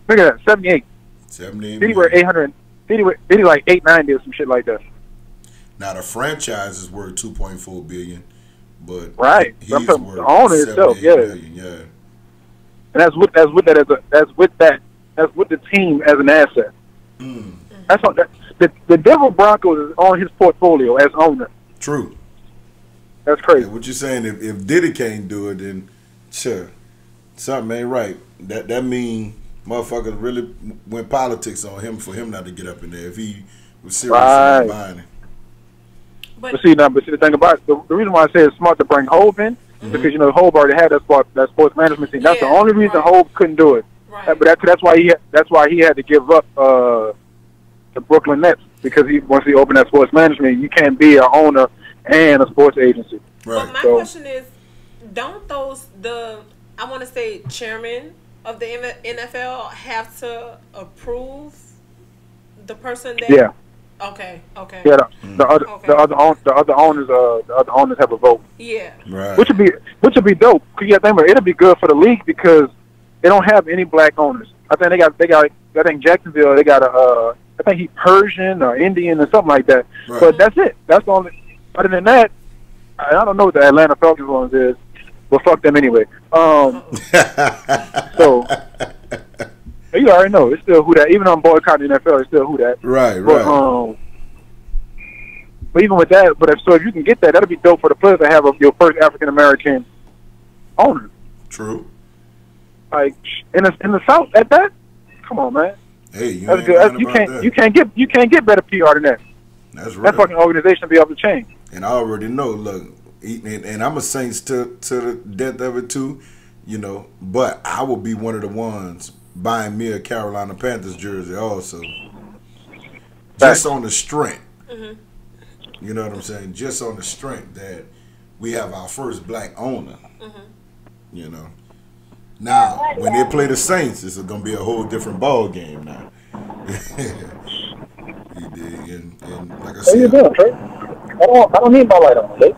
Look at that. 78. 78 Diddy were million. 800. Diddy like 890 or some shit like that. Now the franchise is worth $2.4 billion, but Right. he's I'm talking worth the owner itself, 78 yeah. million, yeah. And that's with the team as an asset. That's all, the Denver Broncos is on his portfolio as owner. True. That's crazy. Yeah, what you saying? If Diddy can't do it, then sure, something ain't right. That mean motherfuckers really went politics on him for him not to get up in there if he was serious about buying it. But But see, the thing about it, the reason why I say it's smart to bring Hove in, because, you know, Hove already had that sports management team. That's the Yeah, only reason right. Hove couldn't do it. Right. But that's why he had to give up the Brooklyn Nets, because once he opened that sports management, you can't be an owner and a sports agency. Right. But my So- question is, don't I want to say chairman of the NFL have to approve the person that? Yeah. Okay. Yeah, the other owners have a vote, Yeah. Right. which would be dope. Cause yeah, think about it, it'll be good for the league because they don't have any black owners. I think I think Jacksonville, they got I think he's Persian or Indian or something like that. Right. But that's it. That's the only. Other than that, I don't know what the Atlanta Falcons ones is, but fuck them anyway. So you already know it's still who that. Even though I'm boycotting the NFL, it's still who that. Right. But even with that, if you can get that, that'll be dope for the players to have your first African American owner. True. Like in the South, at that. Come on, man. Hey, you That's ain't good. lying You about can't that. you can't get better PR than that. That's That right. fucking organization be off the chain. And I already know. Look, and I'm a Saints to the death of it too, you know. But I will be one of the ones buying me a Carolina Panthers jersey also, just on the strength. You know what I'm saying? Just on the strength that we have our first black owner. You know. Now, when they play the Saints, it's gonna be a whole different ball game now. You dig? And like I How you said, doing, Trey? I don't need my light on, okay?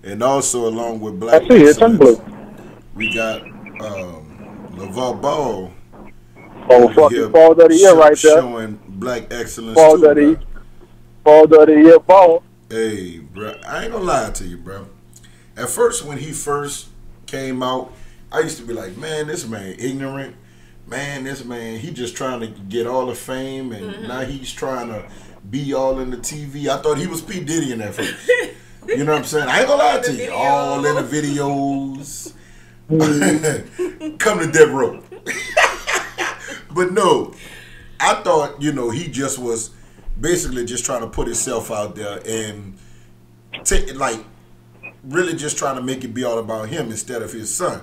and also along with black I see it. Turn excellence, blue. we got Lavar Ball. Oh, over fucking here balls of the year right there. Showing black excellence Balls too, of the bro. balls of the year ball. Hey, bro, I ain't gonna lie to you, bro. At first, when he first came out, I used to be like, man, this man ignorant. Man, this man, he just trying to get all the fame, and now he's trying to be all in the TV. I thought he was P. Diddy in that first. You know what I'm saying? I ain't gonna lie to you. All in the videos. Come to death row. But no, I thought, you know, he just was basically just trying to put himself out there and take, like, really just trying to make it be all about him instead of his son.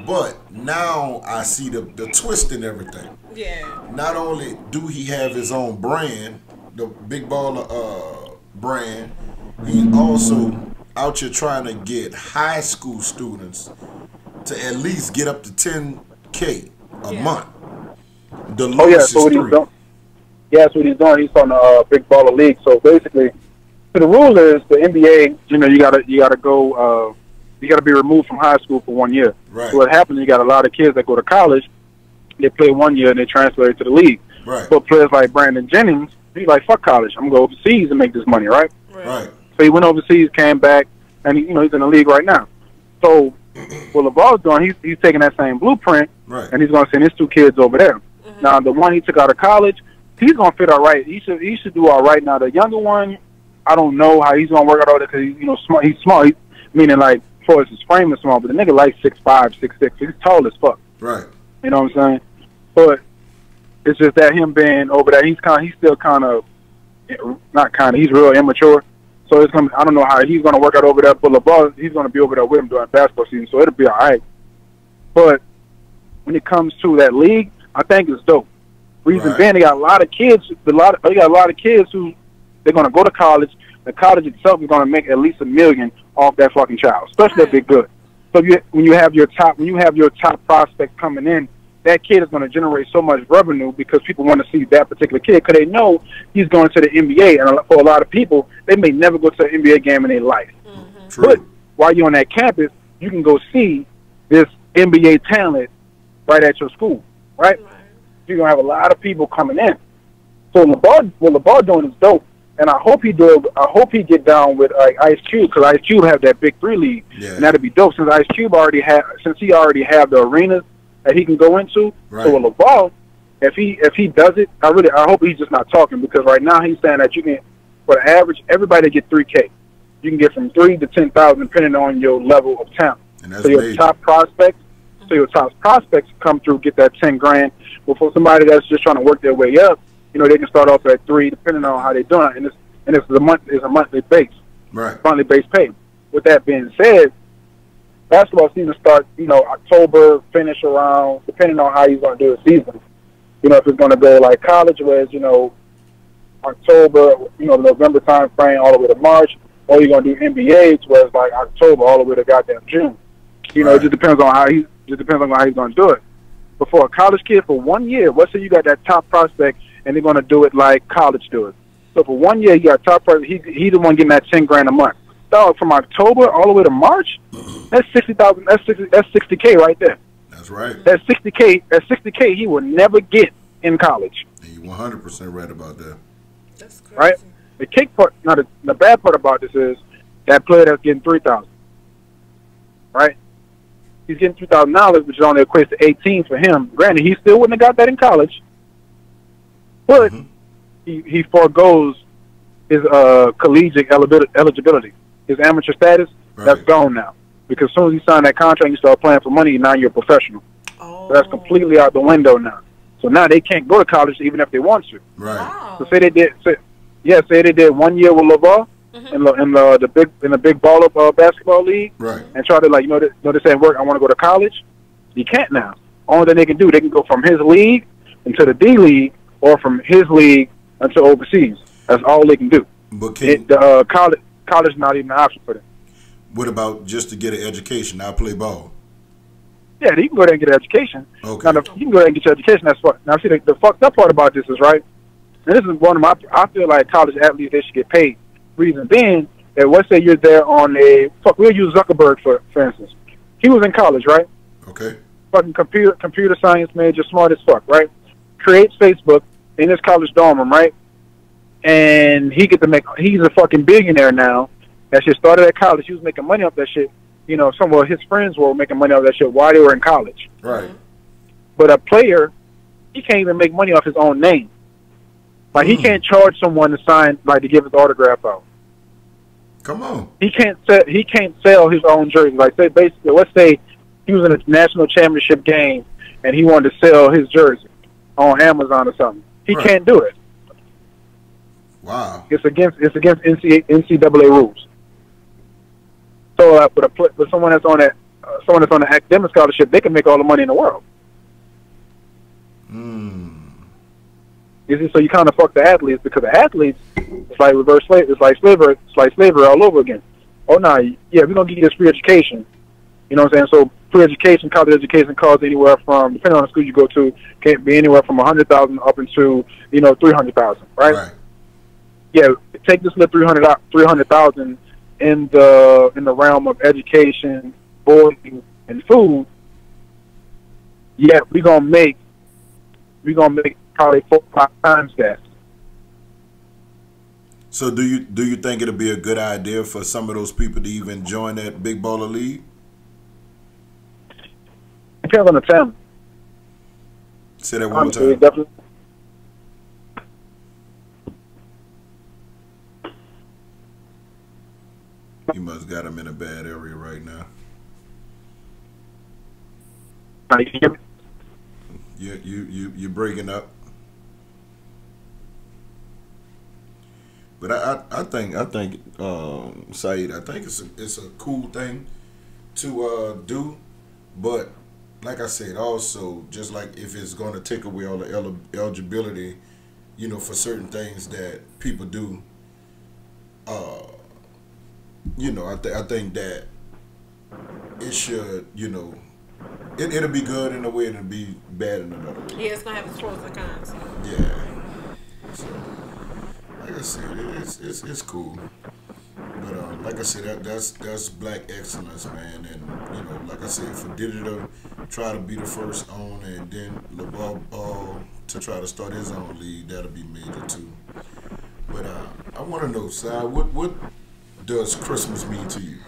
But now I see the twist in everything. Yeah. Not only do he have his own brand, the Big Baller brand, he's also out here trying to get high school students to at least get up to 10K a month. The Oh yeah, lowest so is what he's 3. doing? Yeah, that's what he's doing. He's on the Big Baller League. So basically, so the rule is the NBA. You know, you gotta go. You gotta be removed from high school for 1 year. Right. So what happens? You got a lot of kids that go to college. They play 1 year and they transfer to the league. Right. But players like Brandon Jennings, he's like, fuck college. I'm gonna go overseas and make this money, right? Right. So he went overseas, came back, and he's in the league right now. So what LeVar's doing, he's taking that same blueprint, Right. and he's going to send his 2 kids over there. Now the one he took out of college, he's going to fit all right. He should do all right. Now the younger one, I don't know how he's going to work out all that because he's small. He's small, meaning like as far as his frame is small, but the nigga like 6'5", 6'6". He's tall as fuck. Right. You know what I'm saying? But it's just that him being over there, he's still kind of not kind of. He's real immature. So it's gonna. I don't know how he's gonna work out over there. But LeBron, he's gonna be over there with him during basketball season, so it'll be all right. But when it comes to that league, I think it's dope. Reason Right. being, they got a lot of kids. They got a lot of kids who they're gonna go to college. the college itself is going to make at least $1 million off that fucking child, especially if they're good. So when you have your top prospect coming in, that kid is going to generate so much revenue because people want to see that particular kid because they know he's going to the NBA. And for a lot of people, they may never go to an NBA game in their life. Mm-hmm. But while you're on that campus, you can go see this NBA talent right at your school, right? You're going to have a lot of people coming in. So what LeVar doing is dope. And I hope he get down with Ice Cube because Ice Cube have that Big 3 league, and that'd be dope. Since Ice Cube already have the arenas that he can go into. Right. So with LeVar, if he does it, I hope he's just not talking because right now he's saying that you can, for the average, everybody get $3K. You can get from 3 to 10,000 depending on your level of talent. And that's so your top prospects, come through, get that 10 grand. But for somebody that's just trying to work their way up, you know, they can start off at 3 depending on how they're doing, and it's a monthly base, right? Monthly base pay. With that being said, basketball season starts, you know, October, finish around, depending on how he's going to do the season. You know, if it's going to go like college, where it's, you know, October, you know, November time frame all the way to March, or you're going to do NBA, where it's like October all the way to goddamn June. You know, it just depends on how he's going to do it. But for a college kid, for 1 year, let's say you got that top prospect, and they're going to do it like college do it. So for 1 year, you got top prospect. He's the one getting that 10 grand a month. Dog, from October all the way to March, that's 60,000. That's 60K right there. That's right. That's 60K. That's 60K he will never get in college. And you're 100% right about that. That's crazy. Right. The kick part. Now the bad part about this is that player that's getting 3,000. Right. He's getting $3,000, which only equates to 18 for him. Granted, he still wouldn't have got that in college, but he forgoes his collegiate eligibility. His amateur status, that's gone now. Because as soon as you sign that contract, you start playing for money, now you're a professional. Oh. So that's completely out the window now. So now they can't go to college even if they want to. Right. Wow. So say they did 1 year with LeVar in the big baller basketball league, right? And try to this ain't work. I want to go to college. You can't now. Only thing they can do, they can go from his league into the D League, or from his league until overseas. That's all they can do. But college is not even an option for them. What about just to get an education? I'll play ball. Yeah, you can go there and get an education. Okay. Now, you can go there and get your education. That's what. Now, see, the fucked up part about this is, right, and this is one of my, I feel like college athletes, they should get paid. Reason being, that let's say you're there on we'll use Zuckerberg, for instance. He was in college, right? Okay. Fucking computer science major, smart as fuck, right? Creates Facebook in his college dorm room, right? And he's a fucking billionaire now. That shit started at college. He was making money off that shit. You know, some of his friends were making money off that shit while they were in college. Right. But a player, he can't even make money off his own name. Like, he can't charge someone to sign, like, to give his autograph out. Come on. He can't sell his own jersey. Like, say, basically, let's say he was in a national championship game and he wanted to sell his jersey on Amazon or something. He can't do it. Wow. It's against NCAA rules. So, but someone that's on an academic scholarship, they can make all the money in the world. You see, so you kind of fuck the athletes, because the athletes, it's like reverse slavery. It's like slavery all over again. Oh no, yeah, we're gonna give you this free education. You know what I'm saying? So free education, college education costs anywhere from, depending on the school you go to, can be anywhere from 100,000 up into 300,000, right? Right. Yeah, take this little 300,000 in the realm of education, boarding, and food. Yeah, we're gonna make probably 4 or 5 times that. So do you think it'll be a good idea for some of those people to even join that big baller league? Depends on the family. Say that one more time. Definitely. You must got him in a bad area right now. You're breaking up. But I think Saeed, I think it's a cool thing to do, but like I said, also, just like if it's going to take away all the eligibility, for certain things that people do, you know, I think that it should, you know, it'll be good in a way and it'll be bad in another way. Yeah, it's gonna have its pros and cons. Yeah. So, like I said, it's cool. But like I said, that's black excellence, man. And you know, like I said, for Diddy to try to be the first owner, and then Lavar to try to start his own league, that'll be major too. But I want to know, Si, what does Christmas mean to you?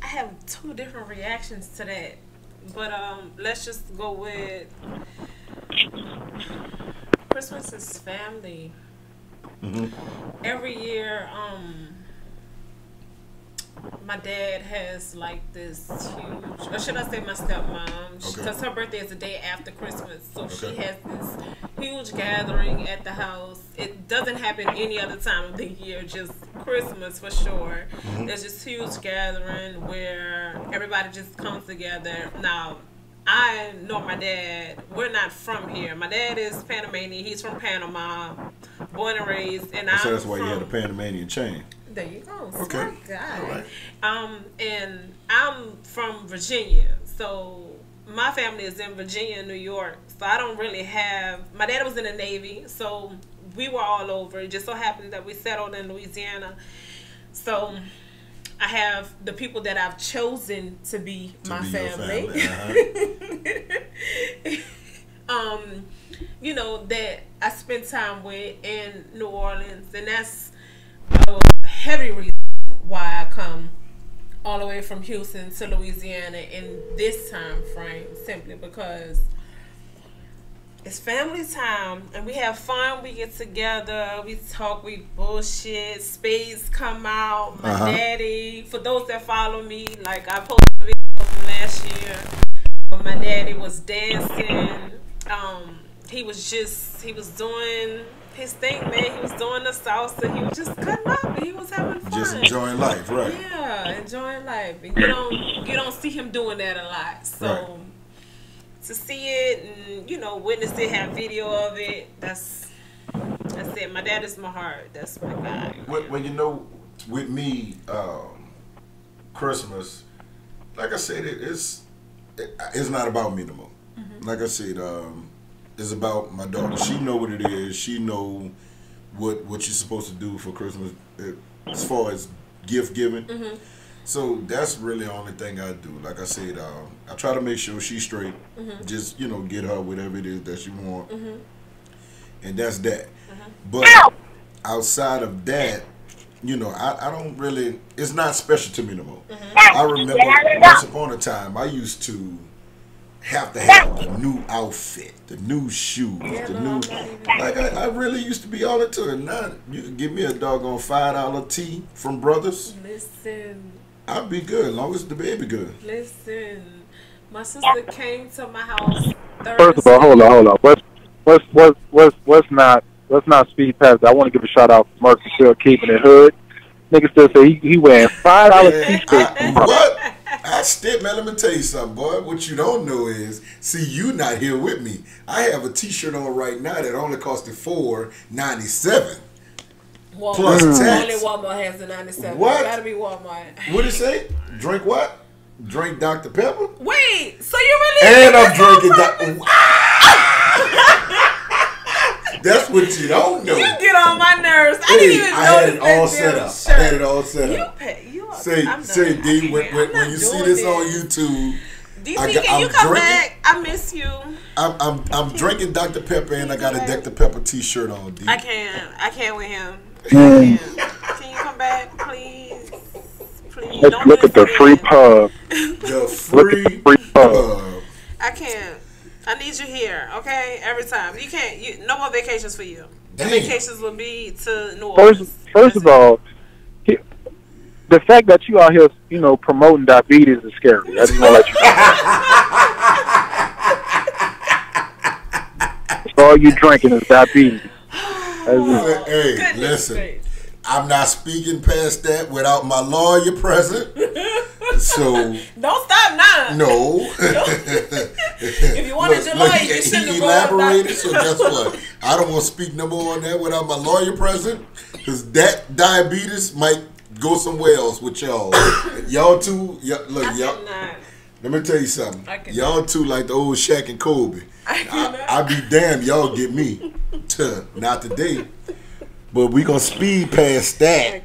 I have two different reactions to that, but let's just go with Christmas is family. Every year, my dad has like this huge, or should I say my stepmom, because her birthday is the day after Christmas, so she has this huge gathering at the house. It doesn't happen any other time of the year, just Christmas for sure. There's this huge gathering where everybody just comes together. Now, I know my dad. We're not from here. My dad is Panamanian. He's from Panama, born and raised. And so that's why you had a Panamanian chain. There you go. Okay. Smart guy. All right. And I'm from Virginia, so my family is in Virginia, New York. So I don't really have. My dad was in the Navy, so we were all over. It just so happened that we settled in Louisiana. So I have the people that I've chosen to be my family. You know, that I spend time with in New Orleans, and that's a heavy reason why I come all the way from Houston to Louisiana in this time frame, simply because it's family time and we have fun. We get together, we talk, we bullshit, spades come out. My daddy, for those that follow me, like I posted a video from last year when my daddy was dancing. He was doing his thing, man. He was doing the salsa. He was just cutting up and he was having fun. Just enjoying life, right? Yeah, enjoying life. And you don't see him doing that a lot. So to see it and, you know, witness it, have video of it, that's it. My dad is my heart. That's my guy. Well, you know, with me, Christmas, like I said, it's not about me no more. Like I said, it's about my daughter. She know what it is. She know what you're supposed to do for Christmas as far as gift giving. So that's really the only thing I do. Like I said, I try to make sure she's straight. Just, you know, get her whatever it is that she want. And that's that. But outside of that, you know, I don't really, it's not special to me no more. I remember once upon a time, I used to have to have the new outfit, the new shoes, the new, like I really used to be all into it. Now you can give me a doggone $5 tee from Brothers. Listen, I'll be good as long as the baby good. Listen, my sister came to my house Thursday. First of all, hold on. Let's not speed past that. I want to give a shout out to Mark still keeping it hood. Nigga still say he wearing $5 t-shirts. What? Man, let me tell you something, boy. What you don't know is, see, you not here with me. I have a t-shirt on right now that only costed $4.97. Plus tax. Only Walmart has the 97. What? It gotta be Walmart. What'd it say? Drink what? Drink Dr. Pepper? Wait, so you really? And I'm drinking Dr. That's what you don't know. You get on my nerves. I didn't even know I had it all set up. I had it all set up. Say, D, when you see this on YouTube, DC, can you come back? I miss you. I'm drinking Dr. Pepper and I got a Dr. Pepper t-shirt on, D. I can't with him. Can you come back, please? Please. Let's look at the free pub. The free pub. I can't. I need you here, okay? Every time. You can't. No more vacations for you. The vacations will be to New Orleans. First of all, the fact that you out here, you know, promoting diabetes is scary. I just want to let you know. All you drinking is diabetes. Hey, listen. I'm not speaking past that without my lawyer present. So don't stop now. No. If you wanted your lawyer, you shouldn't have elaborated. So guess what? I don't want to speak no more on that without my lawyer present, because that diabetes might go somewhere else with y'all. Y'all two, look, y'all. Let me tell you something. Y'all two like the old Shaq and Kobe. I be damned y'all get me. Not today. But we gonna speed past that.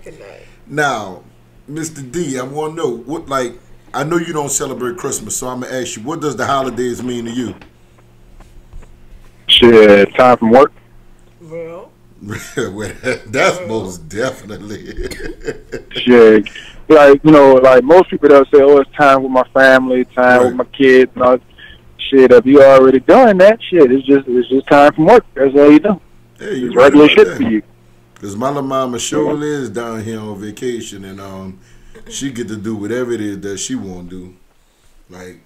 Now, Mr. D, I want to know what, like, I know you don't celebrate Christmas, so I'm gonna ask you, what does the holidays mean to you? Shit, time from work. Well, that's most definitely. Shit, like, you know, like most people that say, "Oh, it's time with my family, time with my kids." And all. Shit, if you already done that, shit, it's just time from work. That's all you do. Hey, it's regular shit for you. Because my little mama sure is down here on vacation, and she get to do whatever it is that she want to do. Like,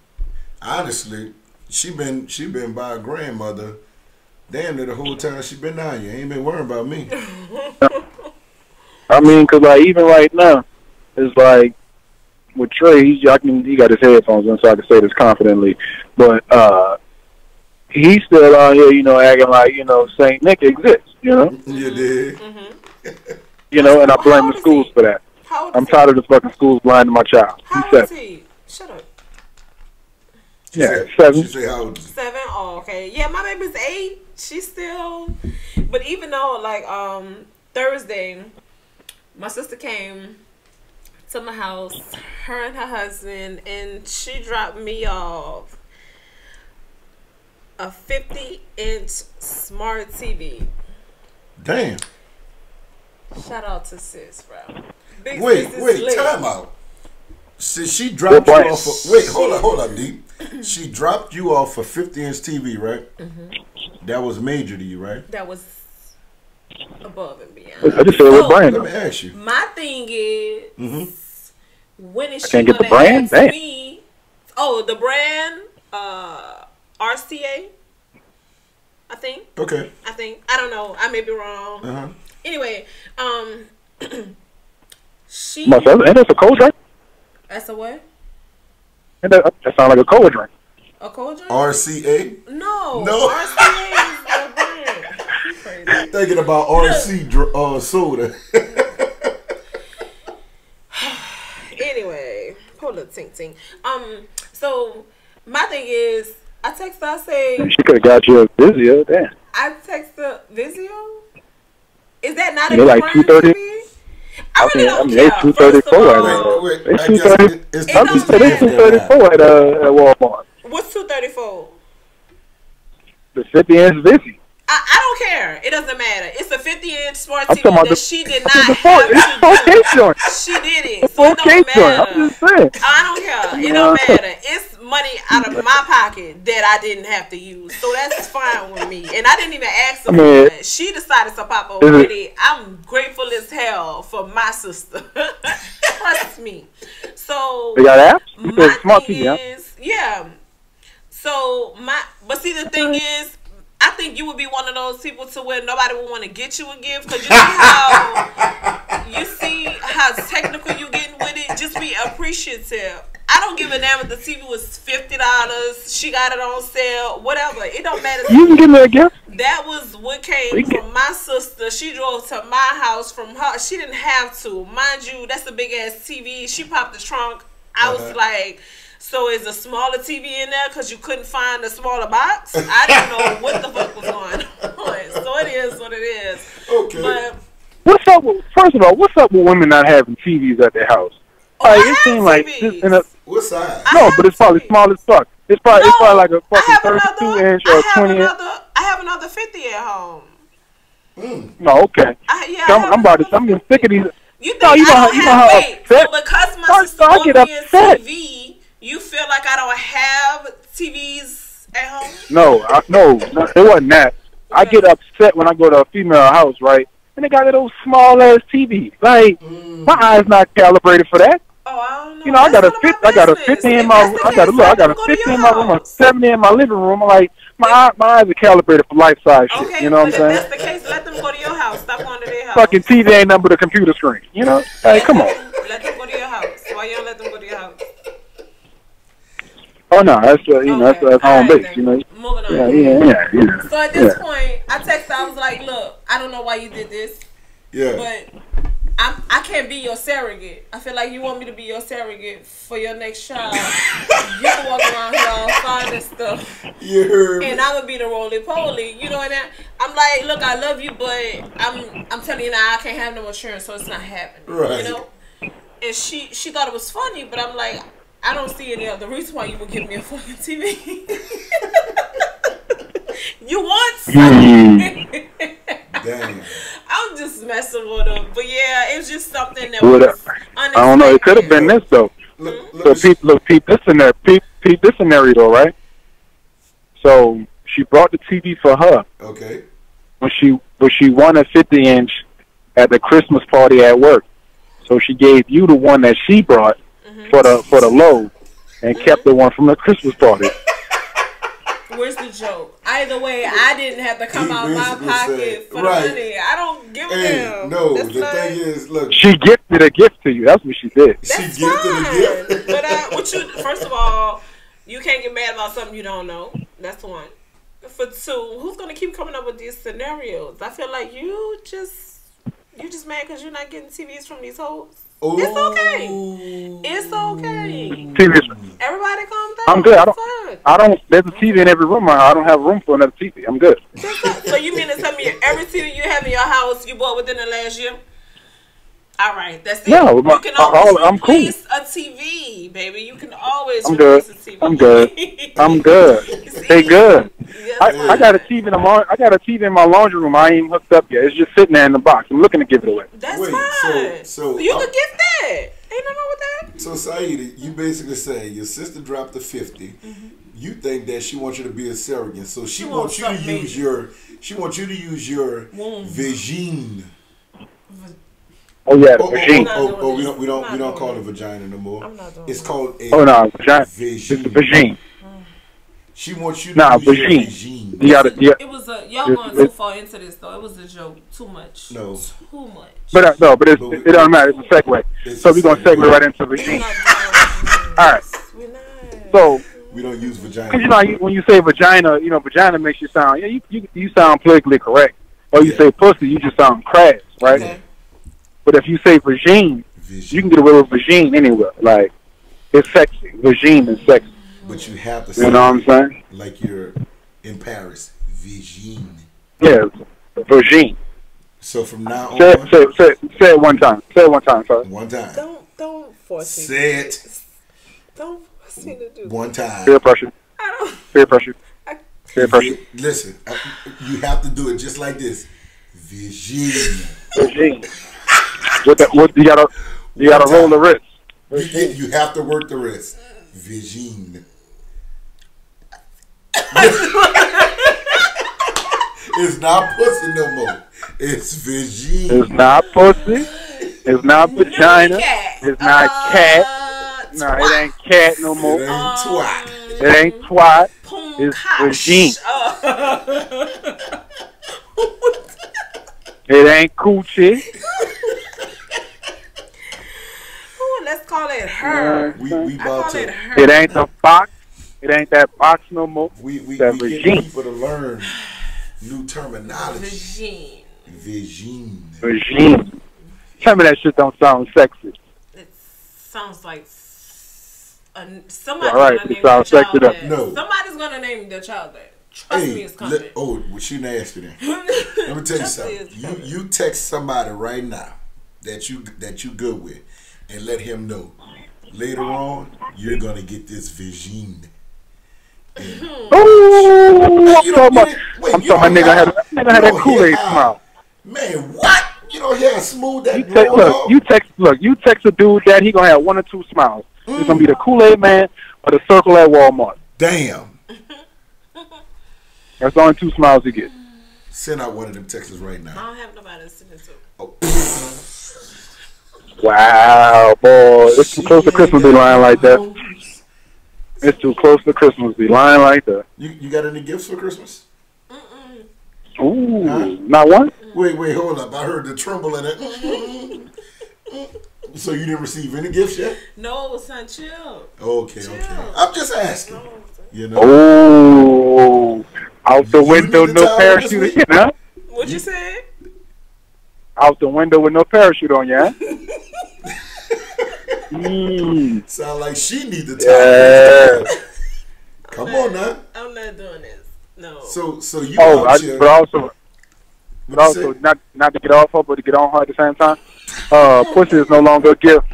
honestly, she been by her grandmother damn near the whole time she been down here. Ain't been worrying about me. I mean, because like even right now, it's like with Trey, he got his headphones in, so I can say this confidently. But he's still out here, you know, acting like, you know, Saint Nick exists. You know? You did. You know, and I blame the schools for that. I'm tired of the fucking schools blinding my child. How old is he? Shut up. Yeah, 7. She say how old is he? 7? Oh, okay. Yeah, my baby's 8. She's still... But even though, like, Thursday, my sister came to my house, her and her husband, and she dropped me off a 50-inch smart TV. Damn. Shout out to sis, bro. Big wait, time out. So she dropped you off. Hold on, D. She dropped you off a 50-inch TV, right? That was major to you, right? That was above and beyond. I just said what brand. Let me ask you. My thing is, when is I she can't get the gonna brand? ask me? Oh, the brand, RCA. I think. Okay. I don't know. I may be wrong. Anyway, she. And that's a cold drink. That's a what? And that sounds like a cold drink. A cold drink? RCA? No. No. RCA is the brand. You crazy. Thinking about RC soda. Anyway, hold up, ting. So my thing is, I text her, I say. She could have got you a Vizio, damn. I text the Vizio. Is that not a like 230? I really don't care. It's 234 right now. It's 234 at Walmart. What's 234? The 50-inch Vizio. I don't care. It doesn't matter. It's a 50-inch smart I'm TV that she did not have to do. She did it. So it don't matter. I'm just saying. I don't care. It don't matter. It's money out of my pocket that I didn't have to use. So that's fine with me. And I didn't even ask her for it. She decided to pop over with it. I'm grateful as hell for my sister. Trust me. So they got apps? My smart thing TV, is, yeah. So but see, the thing is, I think you would be one of those people to where nobody would want to get you a gift, because you see how technical you getting with it. Just be appreciative. I don't give a damn if the TV was $50. She got it on sale, whatever. It don't matter. You can give me a gift. That was what came from my sister. She drove to my house from her. She didn't have to, mind you. That's a big ass TV. She popped the trunk. I was like. So is a smaller TV in there because you couldn't find a smaller box? I didn't know what the fuck was going on. So it is what it is. Okay. But what's up? First of all, what's up with women not having TVs at their house? I it seems like what size? No, but it's probably small as fuck. It's probably like a fucking 32-inch or 20-inch. I have another 50 at home. No, okay. I'm getting sick of these. You think I don't have weight? So because my sister bought me a TV. You feel like I don't have TVs at home? No, it wasn't that. I get upset when I go to a female house, right? And they got those small ass TVs. Like my eyes not calibrated for that. Oh, I don't know. You know, I got a 50 in my I got a 50 in my room, a 70 in my living room. I'm like my eyes are calibrated for life size shit. Okay, you know what I'm saying? If that's the case, let them go to your house. Stop going to their fucking TV ain't nothing but a computer screen. You know? Hey, come on. Let them go to your house. Why you don't let them go to your house? Oh no, that's that's home base. Then. You know. Moving on. Yeah. So at this point, I texted. I was like, "Look, I don't know why you did this. Yeah. But I can't be your surrogate. I feel like you want me to be your surrogate for your next child. You can walk around here all fine and stuff. You heard me. And I'm gonna be the roly-poly. You know what I mean? I'm like, look, I love you, but I'm telling you now, I can't have no insurance, so it's not happening. Right. You know? And she thought it was funny, but I'm like, I don't see any other reason why you would give me a fucking TV. You want something? Damn. I'm just messing with them, but yeah, it was just something that was unexpected. I don't know. It could have been this though. So peep this in there. Peep this scenario though, right? So she brought the TV for her. Okay. When she won a 50-inch at the Christmas party at work. So she gave you the one that she brought for the low, and kept the one from the Christmas party. Where's the joke? Either way, I didn't have to come out my pocket for the money. I don't give a damn. No, the thing is, look. She gifted a gift to you. That's what she did. That's fine. But first of all, you can't get mad about something you don't know. That's one. For two, who's gonna keep coming up with these scenarios? I feel like you just mad because you're not getting TVs from these hoes. Ooh. It's okay. It's okay. Everybody calm down. I'm good. I don't. There's a TV in every room. I don't have room for another TV. I'm good. So you mean to tell me every TV you have in your house you bought within the last year? All right, that's it. No, you can always I'm cool. replace a TV, baby. You can always replace a TV. I'm good. I'm good. Stay good. Yes, I got a TV in I got a TV in my laundry room. I ain't even hooked up yet. It's just sitting there in the box. I'm looking to give it away. That's fine. So you can gift that. Ain't nothing wrong with that. So Saida, you basically say your sister dropped the 50. Mm-hmm. You think that she wants you to be a surrogate, so she wants you to use your Vajean. Oh yeah, the Vajean. We don't call it vagina no more. It's called a vagina. It's a Vajean. She wants you to use your Vajean. It was y'all going too far into this though. It was a joke. Too much. No. Too much. But it doesn't matter. It's a segue. So we're gonna segue right into Vajean. All right. So we don't use vagina. Cause when you say vagina, vagina makes you sound you sound politically correct. Or you say pussy, you just sound crass, right? Okay. But if you say Vajean, you can get away with Vajean anywhere. Like it's sexy. Vajean is sexy. But you have to say, you know what I'm saying? Like you're in Paris, Vajean. Yeah, Vajean. So from now on, say it one time. Say it one time, sir. One time. Don't force me. Say it. Don't force me to do. One time. Peer pressure. Peer pressure. Peer pressure. Listen, you have to do it just like this. Vajean. Vajean. You gotta roll the wrist. You have to work the wrist. Vajean. It's not pussy no more. It's Vajean. It's not pussy. It's not vagina. It's not cat. No, it ain't cat no more. It ain't twat. It ain't twat. It's Vajean. It ain't coochie. Let's call it her. We about to. It ain't the box. It ain't that box no more. We get people to learn new terminology. Vajean. Tell me that shit don't sound sexy. It sounds like somebody's gonna name their child that. No. Somebody's gonna name their child that. Trust me, it's coming. She nasty then. Let me tell you something. You text somebody right now that you good with, and let him know. Later on, you're gonna get this Vajean. Oh, I'm talking my nigga had that Kool-Aid smile. Man, what? You don't hear how smooth that you text a dude that he gonna have one or two smiles. It's gonna be the Kool-Aid man or the circle at Walmart. Damn. That's the only two smiles he get. Send out one of them texts right now. I don't have nobody to send it to. Oh. Wow, boy. It's too close to Christmas to be lying like that. It's too close to Christmas to be lying like that. You got any gifts for Christmas? Ooh, not one? Wait, hold up. I heard the tremble in it. So you didn't receive any gifts yet? No, son, chill. Okay. I'm just asking. No, You know. Oh, out the window, need a no towel parachute this again, huh? what you said? Out the window with no parachute on you, huh? Sound like she need the towel. Yeah. Come on now. I'm not doing this. No. So you Oh, out here. but also, What you say? not to get off her, but to get on her at the same time. Pussy is no longer a gift.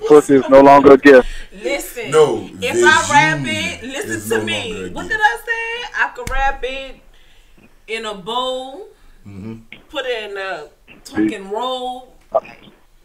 Pussy is no longer a gift. Listen. No, If I wrap Vajean it, is listen no to me. longer a What gift. did I say? I could wrap it in a bowl, put it in a fucking roll.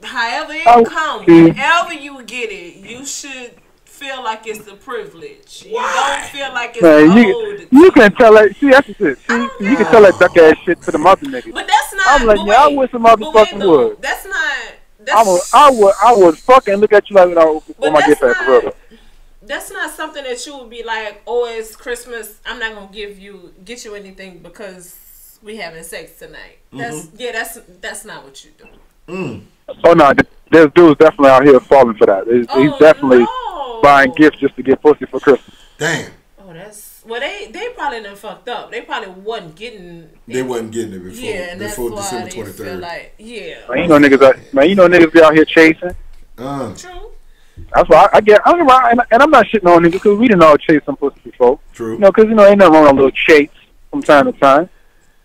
However it comes, whenever you get it, you should feel like it's a privilege. You don't feel like it's Man, you can tell that. See, that's it. See, you can tell that duck ass shit to the mother niggas. But that's not. I'm like, but yeah, I wait, wish some but motherfucker wait, though, would. That's not. That's, I would fucking look at you like, but when I get that for real. that's not something that you would be like, oh, it's Christmas, I'm not gonna get you anything because we having sex tonight. That's not what you do. Oh no, there's dudes definitely out here falling for that. He's definitely buying gifts just to get pussy for Christmas. Damn. Oh, they probably done fucked up. They probably wasn't getting. They wasn't getting it before. Yeah, and that's before why December they 23rd. feel like, yeah. Man, you know niggas be out here chasing. True. That's why I get. And I'm not shitting on niggas because we didn't all chase some pussy before. True. You know, because ain't nothing wrong with a little chase from time to time.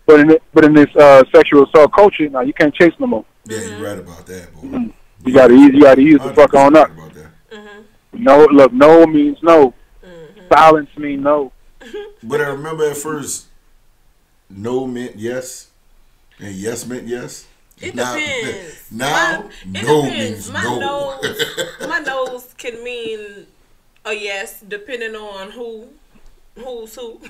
But in this sexual assault culture, now you can't chase no more. Yeah, you're right about that, boy. You gotta ease the fuck on up. About that. No, look, no means no. Silence means no. But I remember at first, no meant yes, and yes meant yes. It depends. Now, It no depends. means no. My nose can mean a yes, depending on who's who.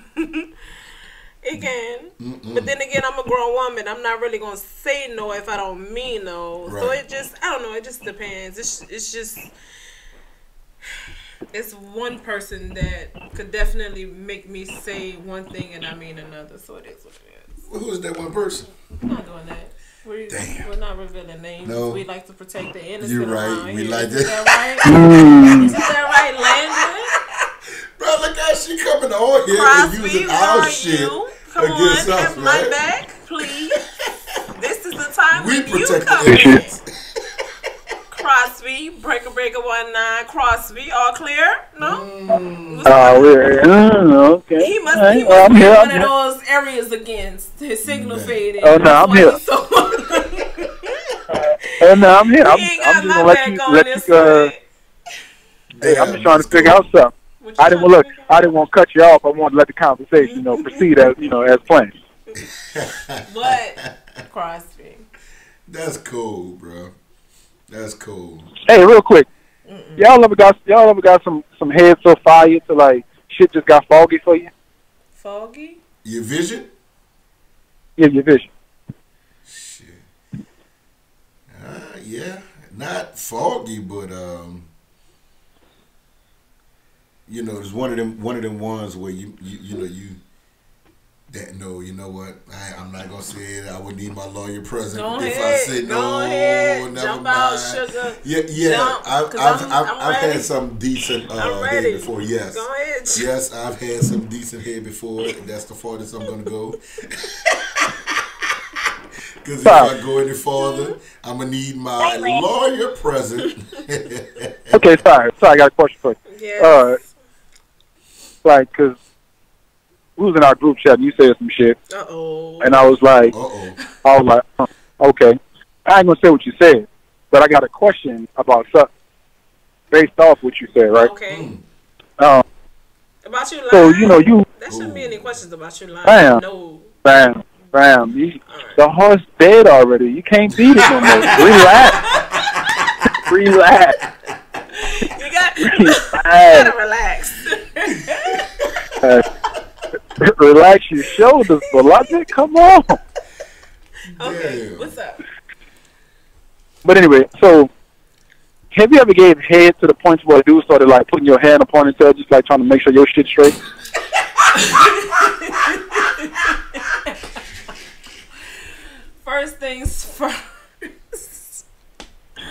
It can. But then again, I'm a grown woman. I'm not really going to say no if I don't mean no. Right. So it just, I don't know, it just depends. It's just, it's one person that could definitely make me say one thing and I mean another. So it is what it is. Who is that one person? I'm not doing that. We're not revealing names. No. We like to protect the innocent. You're right. around We here. like Is that. that right? Is that right, Landon? Bro, look how she coming on here Crosby, and using where our are shit you? Come against on, us, have my man. back, please. This is the time We when you protect come the in. innocent. Crosby, breaker 19, Crosby, all clear? No? Okay. He must All be right, I'm here, one I'm of those areas against his signal faded. Oh, no, I'm here. Oh no, I'm here. I'm ain't just got gonna my let back you. on this Hey, I'm just trying to figure out something. I didn't want to cut you off. I wanted to let the conversation, proceed as as planned. What? Crosby. That's cool, bro. That's cool. Hey, real quick, y'all ever got some head so fire to like shit just got foggy for you? Foggy? Your vision? Yeah, your vision. Shit. Yeah, not foggy, but there's one of them ones where you know what? I'm not gonna say it. I would need my lawyer present I say no. Go ahead. Never Jump mind. out, sugar. Yeah. Jump, I've had some decent head before. Yes. Go ahead. Yes, I've had some decent head before. That's the farthest I'm gonna go. Because if I go any farther, I'm gonna need my lawyer present. Okay, sorry. I got a question for you. Yes. Cause we was in our group chat and you said some shit. Uh-oh. And I was like, okay. I ain't gonna say what you said, but I got a question about something based off what you said, right? Okay. About you lying? So, There shouldn't be any questions about you lying. Bam. No. Bam. The horse dead already. You can't beat it no more. Relax. You gotta relax. Relax your shoulders, Logic. Come on. Okay, Damn. what's up? But anyway, so have you ever gave head to the point where a dude started like putting your hand upon his head, just like trying to make sure your shit's straight? First things first.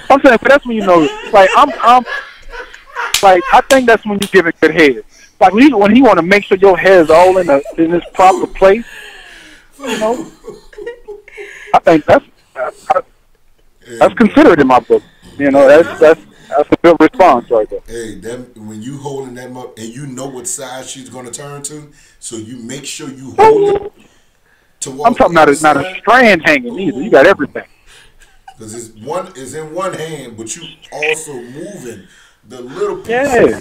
I'm saying, but that's when you know, like, I'm like, I think that's when you give it good head. Like, when he want to make sure your hair is all in its proper place, you know, I think that's considered in my book. You know, that's a good response right there. Hey, when you holding that up and you know what side she's gonna turn to, so you make sure you hold it towards. I'm talking about not a strand hanging either. You got everything. Because it's in one hand, but you also moving the little piece. Yeah.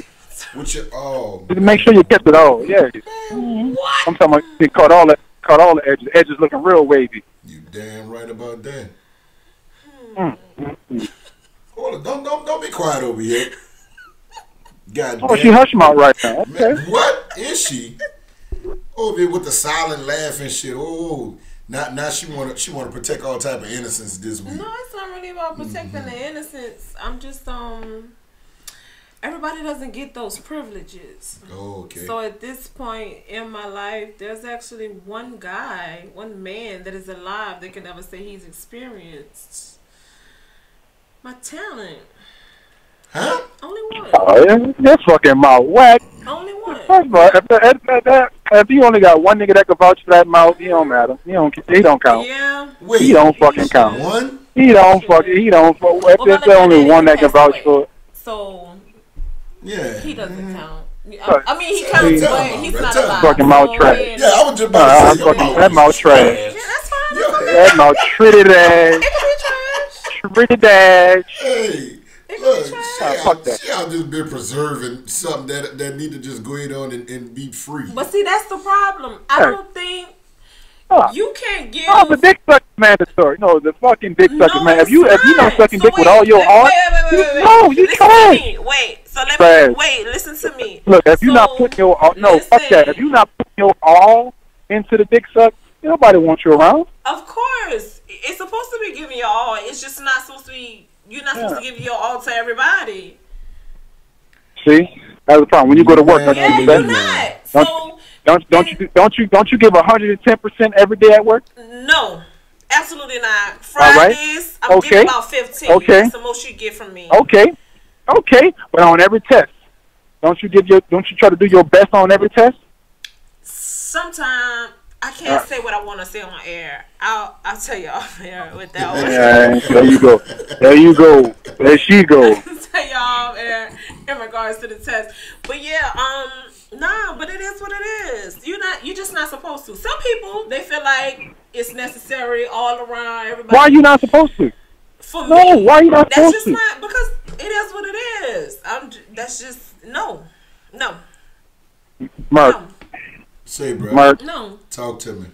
With your Just make sure you kept it all. Yeah. What? I'm talking about you caught all the edges. Edges looking real wavy. You damn right about that. Hold on, don't be quiet over here. God Oh, damn. she hush mouth right now. Okay. Man, what is she? Over here with the silent laugh and shit. Oh, now she wanna protect all type of innocence this week. No, it's not really about protecting the innocence. I'm just everybody doesn't get those privileges. Oh, okay. So at this point in my life, there's actually one man that is alive that can ever say he's experienced my talent. Huh? Only one. Oh, yeah, that's fucking mouth whack. Only one. First of all, if you only got one nigga that can vouch for that mouth, he don't matter. He don't count. Yeah. Wait, He don't fucking count. one? He don't fuck. If there's only one that can vouch for it. So Yeah. he doesn't count. I mean, he counts, but he's not Tell him. alive. Fucking mouth trash. Yeah, I was just about to say That mouth trash. Yeah, that's fine. That mouth treated ass. It can be trash. Treated ass. Hey, It look, can be she trash. Fuck that. out just been preserving something that need to just go ahead on and be free. But see, that's the problem. I don't think you can't give. Oh, the dick suck mandatory. No, the fucking dick sucking man. If you not sucking So dick with all your heart, no, you listen trash. to me. Wait, so let Trash. me wait. Listen to me. Look, if you're not putting your no, fuck listen. that. If you're not putting your all into the dick suck, nobody wants you around. Of course, it's supposed to be giving your all. It's just not supposed to be. You're not supposed to give your all to everybody. See, that's the problem. When you go to work, Yeah, you're not. So don't you give 110% every day at work? no, absolutely not. All right. Fridays, I'm Okay. giving about 15. Okay. That's the most you get from me. Okay, but on every test, don't you try to do your best on every test? Sometimes I can't say what I want to say on air. I'll tell you off air with that one. Yeah, there you go. There she go. I'll tell you off air in regards to the test. But yeah, nah, but it is what it is. You're just not supposed to. Some people, they feel like it's necessary all around everybody. Why are you not supposed to? For No, me, why are you not that's supposed just to? not, because it is what it is. That's just no. Mark, Say, bro. Mark, No. Talk to me.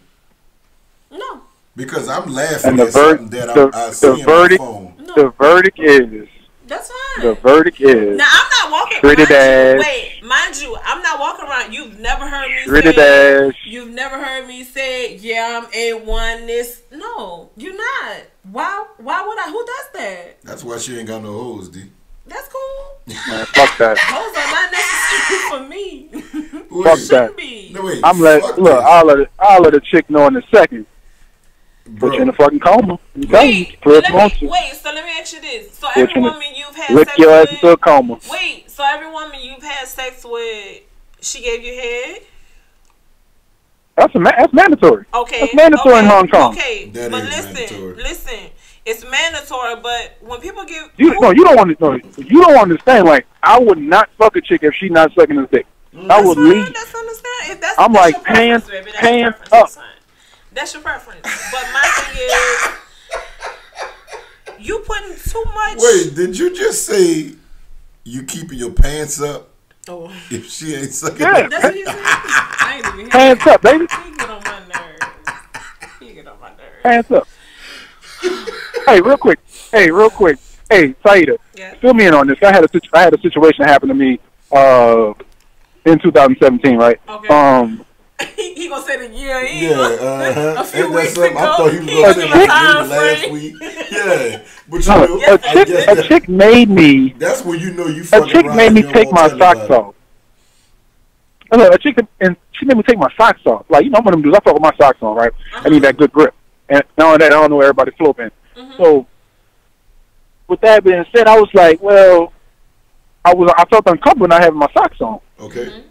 No. Because I'm laughing and the at something that I see on my verdict, phone. No. the verdict is, That's fine. the verdict is, Now I'm not walking. Treated as- Mind you, I'm not walking around. You've never heard me treated say. as, You've never heard me say, "Yeah, I'm A1." This, no, you're not. Why would I? Who does that? That's why she ain't got no hoes, D. That's cool. man, fuck that. Those are not necessary for me. Fuck Shouldn't that. be. No, wait, I'll fuck this. let a chick know in a second. Bro. Put you in a fucking coma. I'm telling you, Cliff wants you. So let me ask you this. So Put every you in a- woman you've had Lick sex your ass with. into a coma. Wait, so every woman you've had sex with, she gave you head? That's mandatory. Okay. That's mandatory in Hong Kong. Okay, That but is mandatory. listen. It's mandatory, but when people give You don't want to. You don't understand. Like, I would not fuck a chick if she not sucking his dick. I would leave. That's understand. If that's, I'm that's like your preference, pants baby. That's your up. preference. That's your preference. But my thing is, you putting too much. Wait, did you just say you keeping your pants up Oh. if she ain't sucking? Yeah. That's what he said. I ain't even hear Hands up, baby. He get on my nerves. He get on my nerves. Hands up. Hey, real quick. Hey, Saida. Yeah. Fill me in on this. I had a situation happen to me in 2017, right? Okay. He gonna say the year in. Yeah, A few Ain't that weeks something? ago. I thought he was He gonna gave say a like time last frame. week. Yeah, but you No, know, a I guess chick made me. that's when you know you A fucking chick around made and me you take don't my wanna tell socks nobody. off. Look, and she made me take my socks off. Like, you know, one of them dudes, I fuck with my socks on, right? I need that good grip. And not only that, I don't know where everybody's flow been. So, with that being said, I was like, well, I felt uncomfortable not having my socks on. Okay.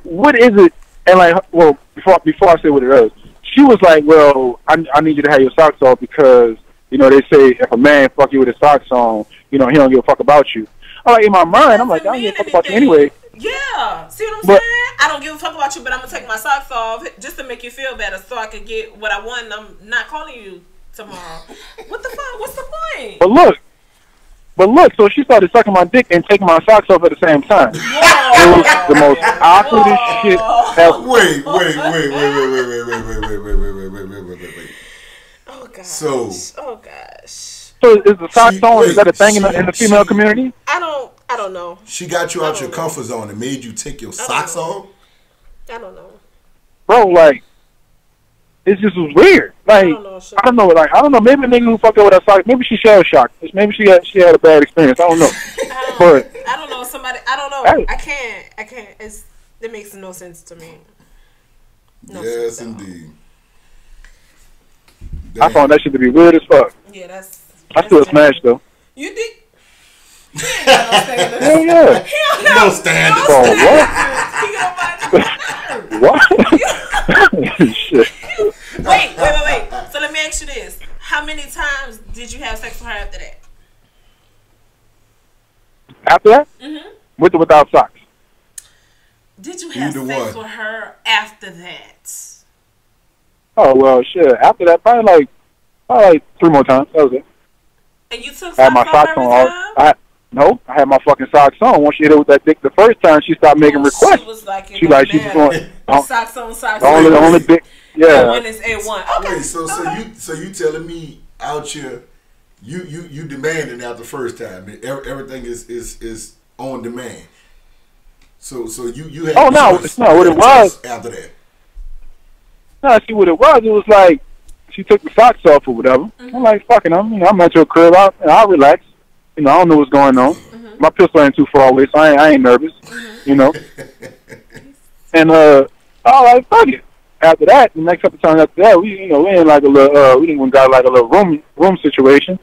What is it? And like, well, before I say what it is, she was like, well, I need you to have your socks off because, you know, they say if a man fuck you with his socks on, you know, he don't give a fuck about you. I'm like, in my mind, I'm like, I don't give a fuck about you anyway. Yeah. See what I'm saying? I don't give a fuck about you, but I'm going to take my socks off just to make you feel better so I can get what I want and I'm not calling you tomorrow. What the fuck? What's the point? But look, so she started sucking my dick and taking my socks off at the same time. Whoa. It was the most awkwardest shit ever. Wait. Oh, gosh. So. Oh, gosh. So is the socks on? Is that a thing in the female community? I don't know. She got you out your comfort zone and made you take your socks off? I don't know. Bro, like, it just was weird. Like, I don't know. Maybe a nigga who fucked up with her socks, maybe she shell shocked. Maybe she had a bad experience. I don't know. But I don't know. I don't know. I can't. It makes no sense to me. Yes, indeed. I found that shit to be weird as fuck. Yeah, I still smashed though. You did? Hell yeah. No standards. Oh, what? What? Shit. Wait. So let me ask you this. How many times did you have sex with her after that? After that? Mm-hmm. With or without socks? Did you have sex with her after that? Oh, well, shit. After that, probably like 3 more times. That was it. And you took I had my socks on. I had my fucking socks on. Once she hit it with that dick the first time, she stopped making requests. She was going socks on. The only dick. Yeah. One is A1. Okay. Wait, so you telling me out here, you demanding out the first time. Everything is on demand. So you had. Oh no, it's not what it was after that. No, see what it was. It was like she took the socks off or whatever. I'm like, fucking, I'm at your crib. I'll relax. You know, I don't know what's going on. My pistol ain't too far away, so I ain't nervous. You know. And I was like, fuck it. After that, the next couple times after that, we ain't like a little, we didn't got like a little room situation.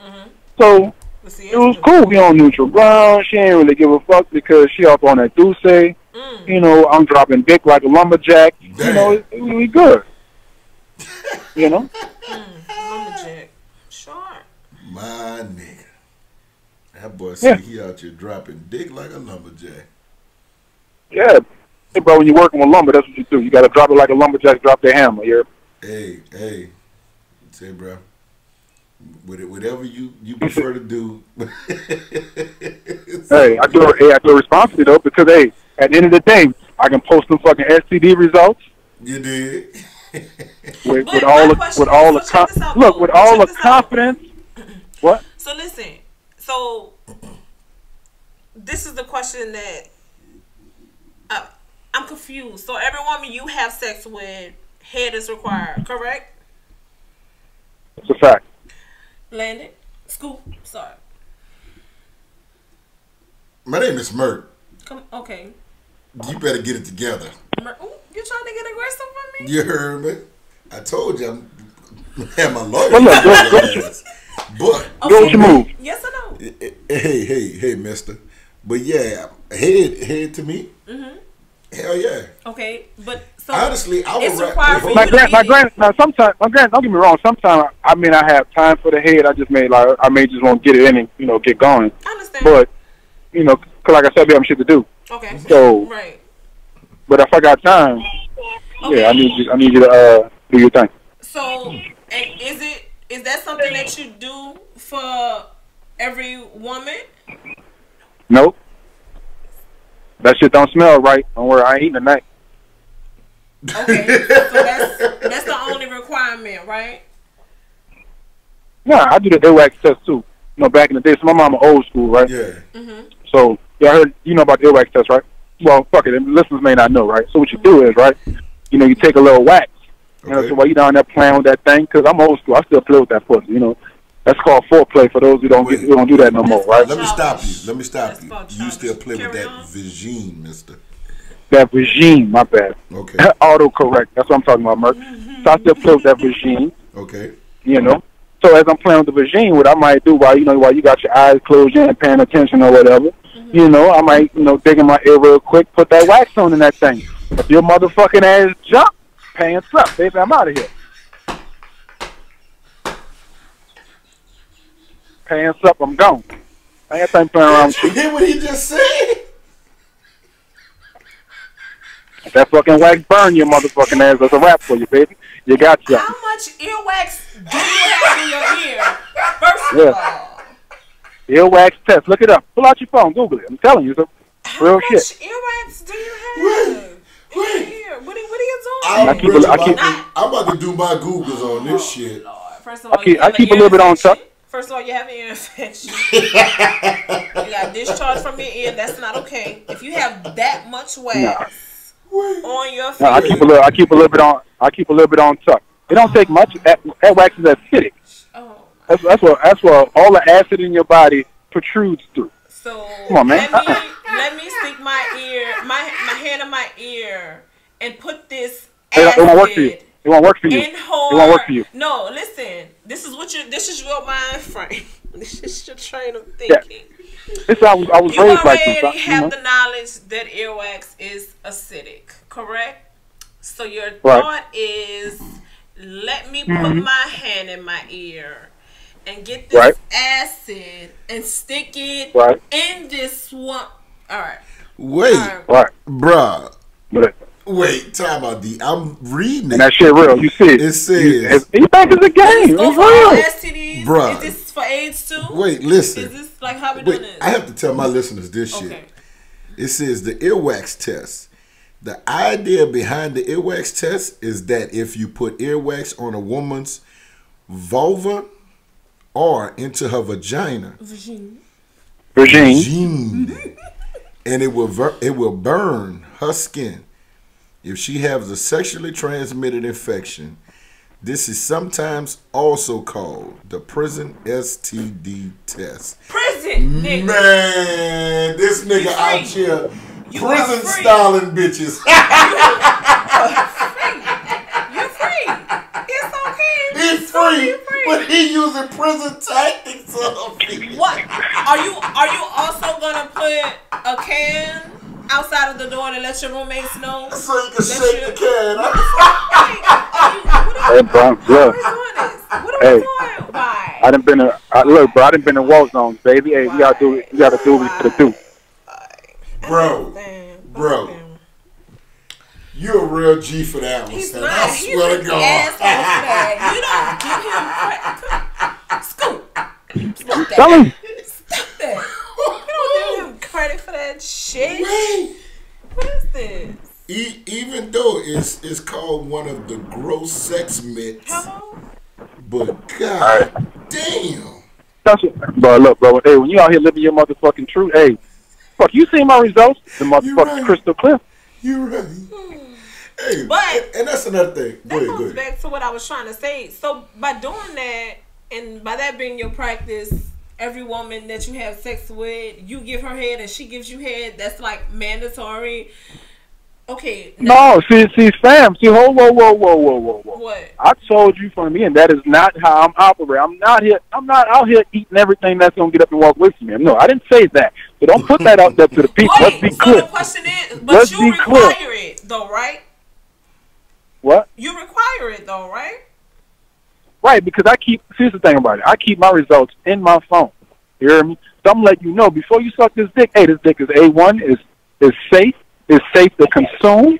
So it was cool. We on neutral ground. She ain't really give a fuck because she up on that Duce. You know, I'm dropping dick like a lumberjack. Damn. You know, we good. You know? Lumberjack. Sure. My nigga. That boy said he out here dropping dick like a lumberjack. Yeah. Hey, bro, when you're working with lumber, that's what you do. You got to drop it like a lumberjack drop their hammer. You Hey. Say, bro. Whatever you prefer to do. Hey, I do it responsibly, though, because, hey, at the end of the day, I can post some fucking STD results. You did. with all the confidence. What? So listen. So this is the question that I'm confused. So every woman you have sex with, head is required, correct? It's a fact. Landon, Scoop, sorry. My name is Mert. Okay. You better get it together. Ooh, you trying to get aggressive with me? You heard me? I told you I'm have my lawyer. But don't you move? Yes or no? Hey, mister. But yeah, head to me. Hell yeah. Okay, but so honestly, I it's would required for you my grand. Now, sometimes, don't get me wrong. Sometimes, I mean, I have time for the head. I may just want to get it in and get going. I understand. But cause like I said, we have shit to do. Okay. So right. But if I got time, yeah, I need you to do your thing. So, and is that something that you do for every woman? Nope. That shit don't smell right. Don't worry, I ain't eating tonight. Okay, so that's the only requirement, right? Nah, I do the Earwax test too. Back in the day, so my mama old school, right? Yeah. So y'all heard, about the Earwax test, right? Well, fuck it, the listeners may not know, right? So what you do is, right? You take a little wax. Okay. So while you down there playing with that thing, because I'm old school, I still play with that pussy. That's called foreplay for those who don't do that no more, right? Let me stop you. You still play with that Vajean, mister. That Vajean, my bad. Okay. Autocorrect. That's what I'm talking about, Merc. So I still play with that Vajean. Okay. You know. So as I'm playing with the Vajean, what I might do while you got your eyes closed, you ain't paying attention or whatever, you know, I might, dig in my ear real quick, put that wax on in that thing. If your motherfucking ass jump, pants up, baby, I'm out of here. Pants up, I'm gone. I ain't got time playing around with you. You hear what he just said? If that fucking wax burn your motherfucking ass, that's a wrap for you, baby. You got you. How much earwax do you have in your ear? First of all. Earwax test. Look it up. Pull out your phone. Google it. I'm telling you. How Real much shit. earwax do you have? Wait. What are you doing? I'm about to do my Googles on this shit. Lord. First of all, I keep a little bit on top. First of all, you have an ear infection. You got discharge from your ear. That's not okay. If you have that much wax on your face, I keep a little bit on tuck. It don't take much. That wax is acidic. Oh. That's where all the acid in your body protrudes through. So come on, man. Let me stick my hand in my ear and put this acid. It won't work for you. It won't work for you. It won't work for you. No, listen. This is your mind frame. This is your train of thinking. Yeah. I was raised like this. You already have the knowledge that earwax is acidic, correct? So your thought is, let me put my hand in my ear and get this acid and stick it in this one. All right. Wait, bruh. Wait, time out, D. I'm reading it. And that shit real. You see it. It says. You think it's a game. It's real. STDs? Bruh. Is this for AIDS too? Wait, listen. Is this like how we doing this? I have to tell my listeners this shit. It says the earwax test. The idea behind the earwax test is that if you put earwax on a woman's vulva or into her vagina, Vajean, and it will burn her skin. If she has a sexually transmitted infection, this is sometimes also called the prison STD test. Prison, nigga. Man, this nigga out here prison styling bitches. You're free. It's okay. He's free, but he using prison tactics on me. What? Are you also gonna put a can outside of the door to let your roommates know? So you can shake the can. Hey, bro, look. What are we doing? Why? I done been in war zones, baby. Hey, we gotta do what we gotta do. Bro. You're a real G for that one, He's son. not. I swear to God. You don't give him credit. Scoop. Tell him. Stop that. You don't give him credit for that shit. Wait. What is this? Even though it's called one of the gross sex myths, but God damn. Bro, look, bro. Hey, when you out here living your motherfucking truth, hey, fuck, you seen my results? The motherfucking crystal clear. You're right. Hey, but and that's another thing. That goes back to what I was trying to say. So by doing that, and by that being your practice, every woman that you have sex with, you give her head and she gives you head. That's like mandatory. Okay. No, see, fam. See, whoa. What? I told you from me, and that is not how I'm operating. I'm not out here eating everything that's gonna get up and walk with me. No, I didn't say that. So don't put that out there to the people. Let's be clear. So the question is, but you require it though, right? What? You require it though, right? Right, because here's the thing about it. I keep my results in my phone. You hear me? So I'm letting you know before you suck this dick. Hey, this dick is A1. Is safe. It's safe to consume.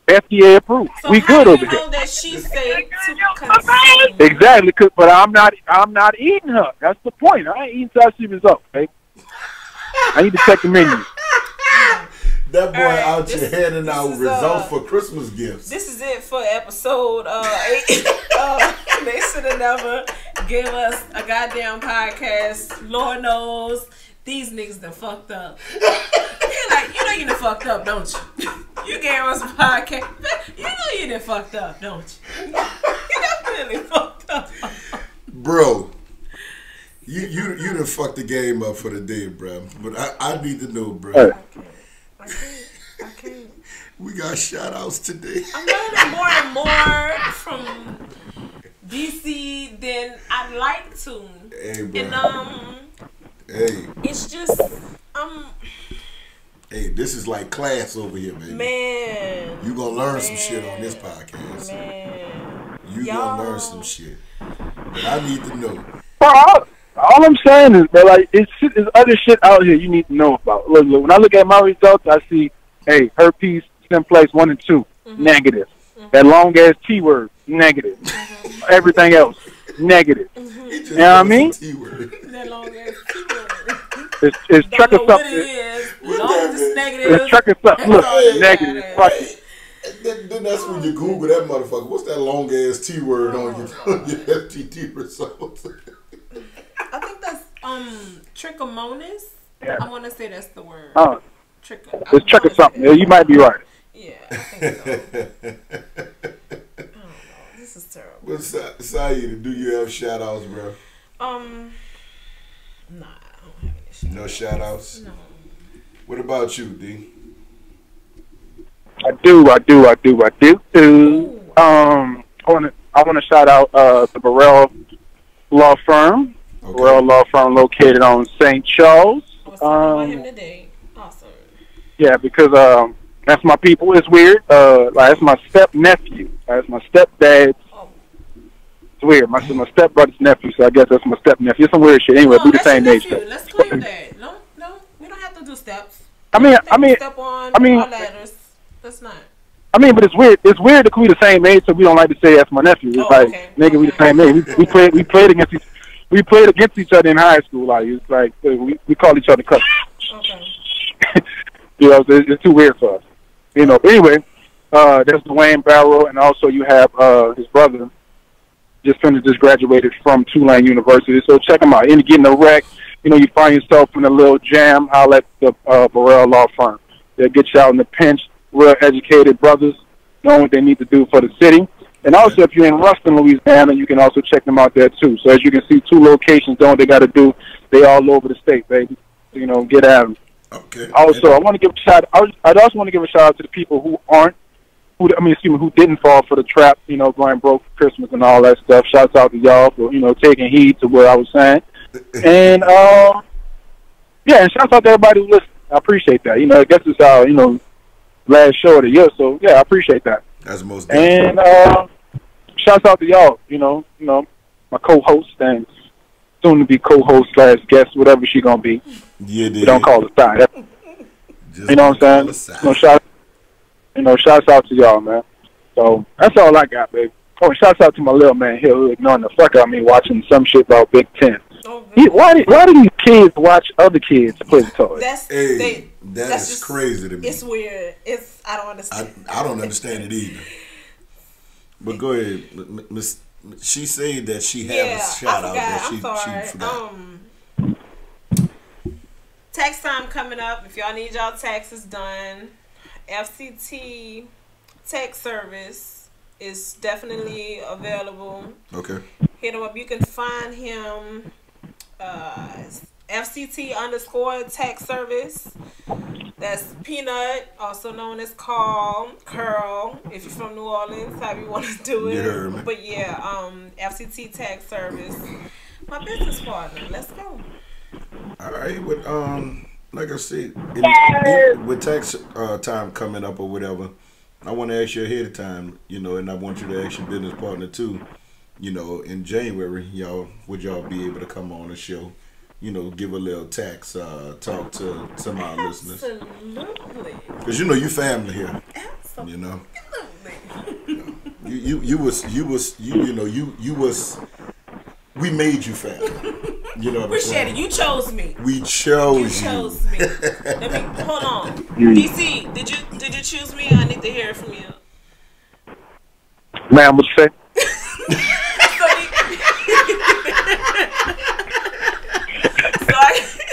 FDA approved. So we good over here. How do you know that she's safe to consume? Exactly, but I'm not eating her. That's the point. I ain't eating till I see results, okay? I need to check the menu. That boy out here handing out results for Christmas gifts. This is it for episode 8. They should have never give us a goddamn podcast. Lord knows these niggas done fucked up. You done fucked up, don't you? You gave us a podcast. You know you done fucked up, don't you? You definitely fucked up. Bro, you done fucked the game up for the day, bro. But I need to know, bro. I can't. We got shout outs today. I'm learning more and more from DC than I'd like to. Hey, bro. And hey. It's just Hey, this is like class over here, baby. Man. You gonna learn some shit on this podcast. Man. You gonna learn some shit. But I need to know. Well, all I'm saying is that like it's other shit out here you need to know about. Look, when I look at my results, I see, hey, herpes simplex 1 and 2, negative. That long ass T word, negative. Everything else, negative. You know what I mean? That long ass T word. It's trucker something. It's trucker something. Look, negative. Fuck it. Then that's when you Google that motherfucker. What's that long ass T word on your FTT results? I think that's trichomonas. Yeah. I want to say that's the word. It's trucker something. Yeah, you might be right. Yeah, I think so. I don't know. This is terrible. Well, Saeed, do you have shout outs, bro? Nah, I don't have any shout outs. No shout outs? No. What about you, D? I do. I want to shout out the Burrell Law Firm. Okay. Burrell Law Firm located on St. Charles. I was talking about him today. Awesome. Yeah, because that's my people. It's weird. Like that's my step nephew. That's my stepdad's. It's weird. My stepbrother's nephew. So I guess that's my step nephew. It's some weird shit. Anyway, we the same age. Let's claim that. No, we don't have to do steps. I mean, step on our ladders. That's not. I mean, but it's weird. It's weird that we the same age, so we don't like to say that's my nephew. It's nigga, we the same age. We played against each other in high school. Like it's like we call each other cousins. Okay. You know, it's too weird for us. You know. But anyway, there's Dwayne Barrow, and also you have his brother. Just graduated from Tulane University. So check him out. And getting a wreck, you know, you find yourself in a little jam. Holler at the Burrell Law Firm. They'll get you out in the pinch. Real educated brothers know what they need to do for the city. And also, if you're in Ruston, Louisiana, you can also check them out there, too. So as you can see, 2 locations doing what they got to do. They all over the state, baby. You know, get at them. Okay. Also, I want to give a shout out. I'd also want to give a shout out to the people who didn't fall for the trap, you know, going broke for Christmas and all that stuff. Shouts out to y'all for, you know, taking heed to what I was saying. And, yeah, and shouts out to everybody who listened. I appreciate that. You know, I guess it's our, you know, last show of the year, so yeah, I appreciate that. That's most definitely. And shouts out to y'all, you know, my co-host and soon to be co-host / guest, whatever she gonna be. Yeah, we don't call it side. You know what I'm saying? Shouts out to y'all, man. So that's all I got, baby. Oh, shouts out to my little man here who ignoring the fuck out of me watching some shit about Big Ten. Why do these kids watch other kids play toys? That's just crazy to me. It's weird. I don't understand. I don't understand it either. But go ahead, she said that she had a shout out that she forgot. Tax time coming up. If y'all need y'all taxes done, FCT tax service is definitely available. Okay. Hit him up. You can find him. FCT_tax service. That's Peanut, also known as Curl, if you're from New Orleans, however you want to do it. Yeah, but yeah, FCT tax service. My business partner. Let's go. All right, but like I said, with tax time coming up or whatever, I want to ask you ahead of time, you know, and I want you to ask your business partner too. You know, in January, would y'all be able to come on the show? You know, give a little tax talk to some of our listeners. Absolutely. Because you know you family here. Absolutely. You know. You was. We made you family. You know what I'm saying? Appreciate it. You chose me. We chose you. You chose me. Let me hold on. DC, did you choose me? I need to hear it from you. Ma'am, what's that?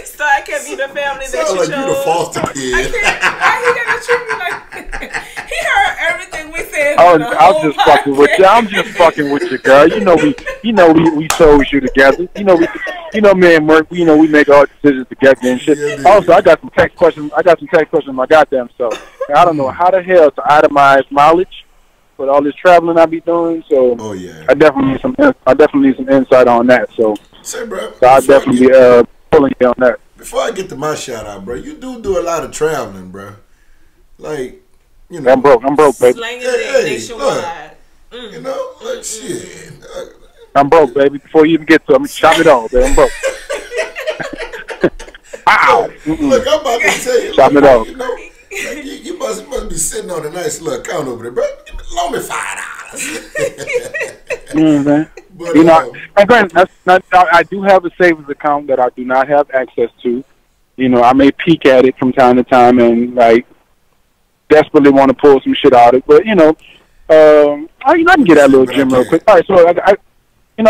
So I can't be the family that you chose. Like you the foster kid. Why he gonna treat me like he heard everything we said. I'm just fucking with you. I'm just fucking with you, girl. You know we chose you together. You know me and Merc. You know we make all decisions together and shit. Yeah, also, I got some text questions. My goddamn self. I don't know how the hell to itemize mileage for all this traveling I be doing. So oh yeah, I definitely need some insight on that. So, say, bro, so I definitely pulling you on that. Before I get to my shout out, bro, you do a lot of traveling, bro. Like, you know, I'm broke, baby. Slanging it nationwide. You know, like shit. I'm broke, baby. Before you even get to it, I'm chop it all, baby. I'm broke. Ow. Look, I'm about to tell you. Chop it off. You know, like you must be sitting on a nice little account over there, bro. Loan me $5. But, you know, and granted, that's not, I do have a savings account that I do not have access to. You know, I may peek at it from time to time and like desperately want to pull some shit out of it. But you know, I can get that little gym real quick. All right, so I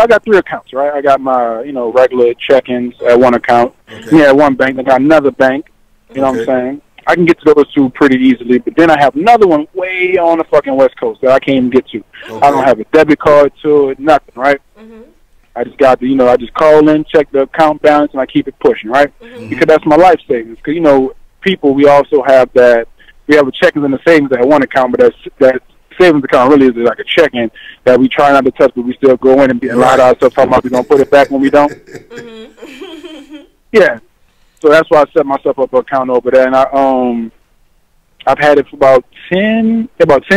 got 3 accounts, right? I got my regular check-ins at one account. Okay. Yeah, at one bank. I got another bank. You know what I'm saying? I can get to those 2 pretty easily, but then I have another one way on the fucking West Coast that I can't even get to. Okay. I don't have a debit card to it, nothing, right? Mm-hmm. I just got the, I just call in, check the account balance, and I keep it pushing, right? Mm-hmm. Because that's my life savings. Because, people, we also have that, we have a checkings and a savings at one account, but that savings account really is like a check-in that we try not to touch, but we still go in and lie to ourselves talking about we're going to put it back when we don't. Mm-hmm. Yeah. So that's why I set myself up an account over there, and I've had it for about 10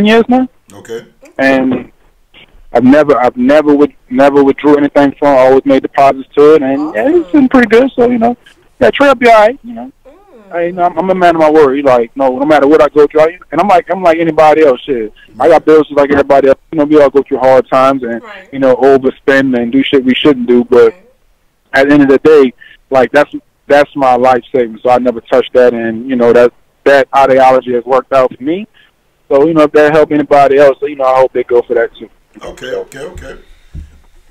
years now. Okay. And I've never withdrew anything from it. I always made deposits to it, and it's been pretty good. So Trey be all right. I'm a man of my word. No matter what I go through, and I'm like anybody else. Shit, I got bills just like everybody else. We all go through hard times and overspend and do shit we shouldn't do. But at the end of the day, that's my life savings. So I never touch that, and that ideology has worked out for me. So if that help anybody else, I hope they go for that too. Okay.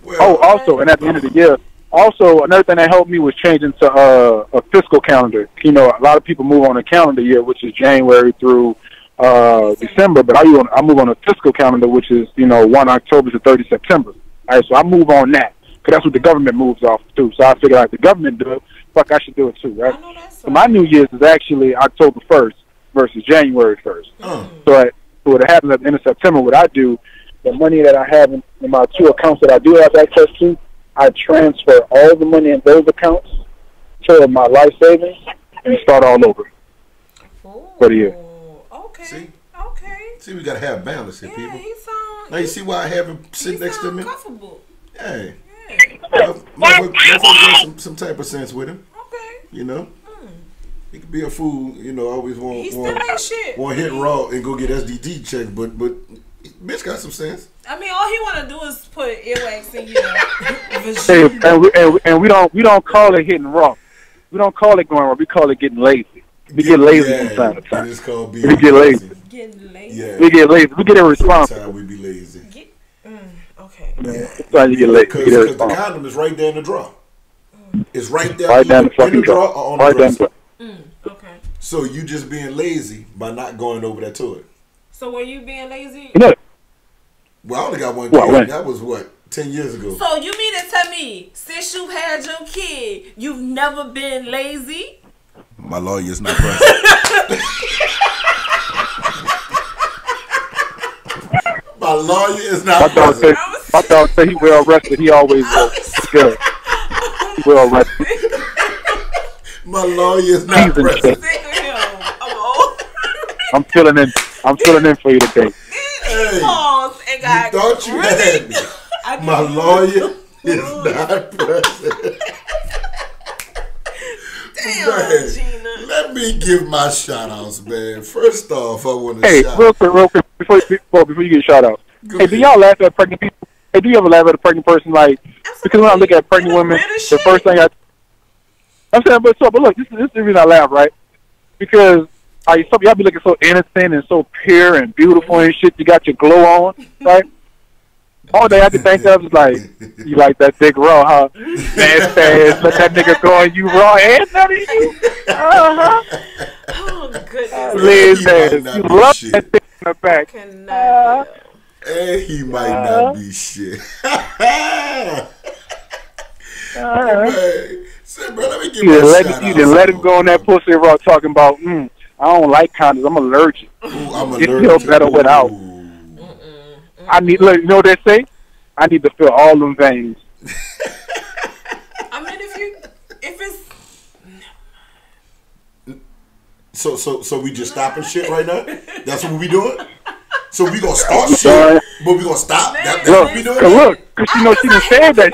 Well, also, and at the end of the year, another thing that helped me was changing to a fiscal calendar. A lot of people move on a calendar year, which is January through December, but I move on a fiscal calendar, which is 1 October to 30 September. All right, so I move on that because that's what the government moves off too. So I figured the government do it, fuck, I should do it too, right? So my New Year's is actually October 1st versus January 1st. So what happens at the end of September, what I do, the money that I have in my 2 accounts that I do have access to, I transfer all the money in those accounts to my life savings and start all over for the year. Okay. See, we gotta have balance here, people. He Now you see why I have him sitting next to me? Comfortable. Hey. Motherfucker some type of sense with him. Okay. He could be a fool, always want hit raw and go get SDG checks, but bitch got some sense. I mean, all he want to do is put earwax in your Vajean. And we don't call it hitting raw. We don't call it going raw. We call it getting lazy. We get lazy from time to time. It's called being we get lazy. Getting lazy. Yeah. We get lazy. We get irresponsible. Sometimes we be lazy. Okay. Sometimes you get lazy. Because the condom is right there in the drawer. It's right there. Right down the fucking drawer or on the dresser. Okay. So you just being lazy by not going over there to it. So were you being lazy? Well, I only got one kid. That was 10 years ago. So you mean to tell me, since you've had your kid, you've never been lazy? My lawyer's not present. My lawyer is not present. My dog say he well rested. He always good. He well rested. My lawyer is not present. I'm filling in for you today. Hey, pause and got you thought you had me. My lawyer is not present. Damn, man, Gina. Let me give my shout outs, man. First off, I want to shout real quick, before you get shout outs. Hey, do y'all laugh at pregnant people? Hey, do you ever laugh at a pregnant person? Because when I look at pregnant women, the first thing I'm saying, but look, this is the reason I laugh, right? Because y'all be looking so innocent and so pure and beautiful and shit. You got your glow on, right? All day I can think of is you like that dick raw, huh? Man, fast, let that nigga go on you raw and none of you. Oh, goodness. Liz, you love that dick in the back. And he might not be shit. Say, bro, let me give you let him go on that pussy raw talking about, I don't like condoms. I'm allergic. Ooh, I'm allergic. It feels better without. I need, look, you know what they say? I need to feel all them veins. I mean, if it's So we just stopping shit right now? That's what we doing? So we gonna start shit, but we gonna stop? That's what we doing? Look, because you know she done said that.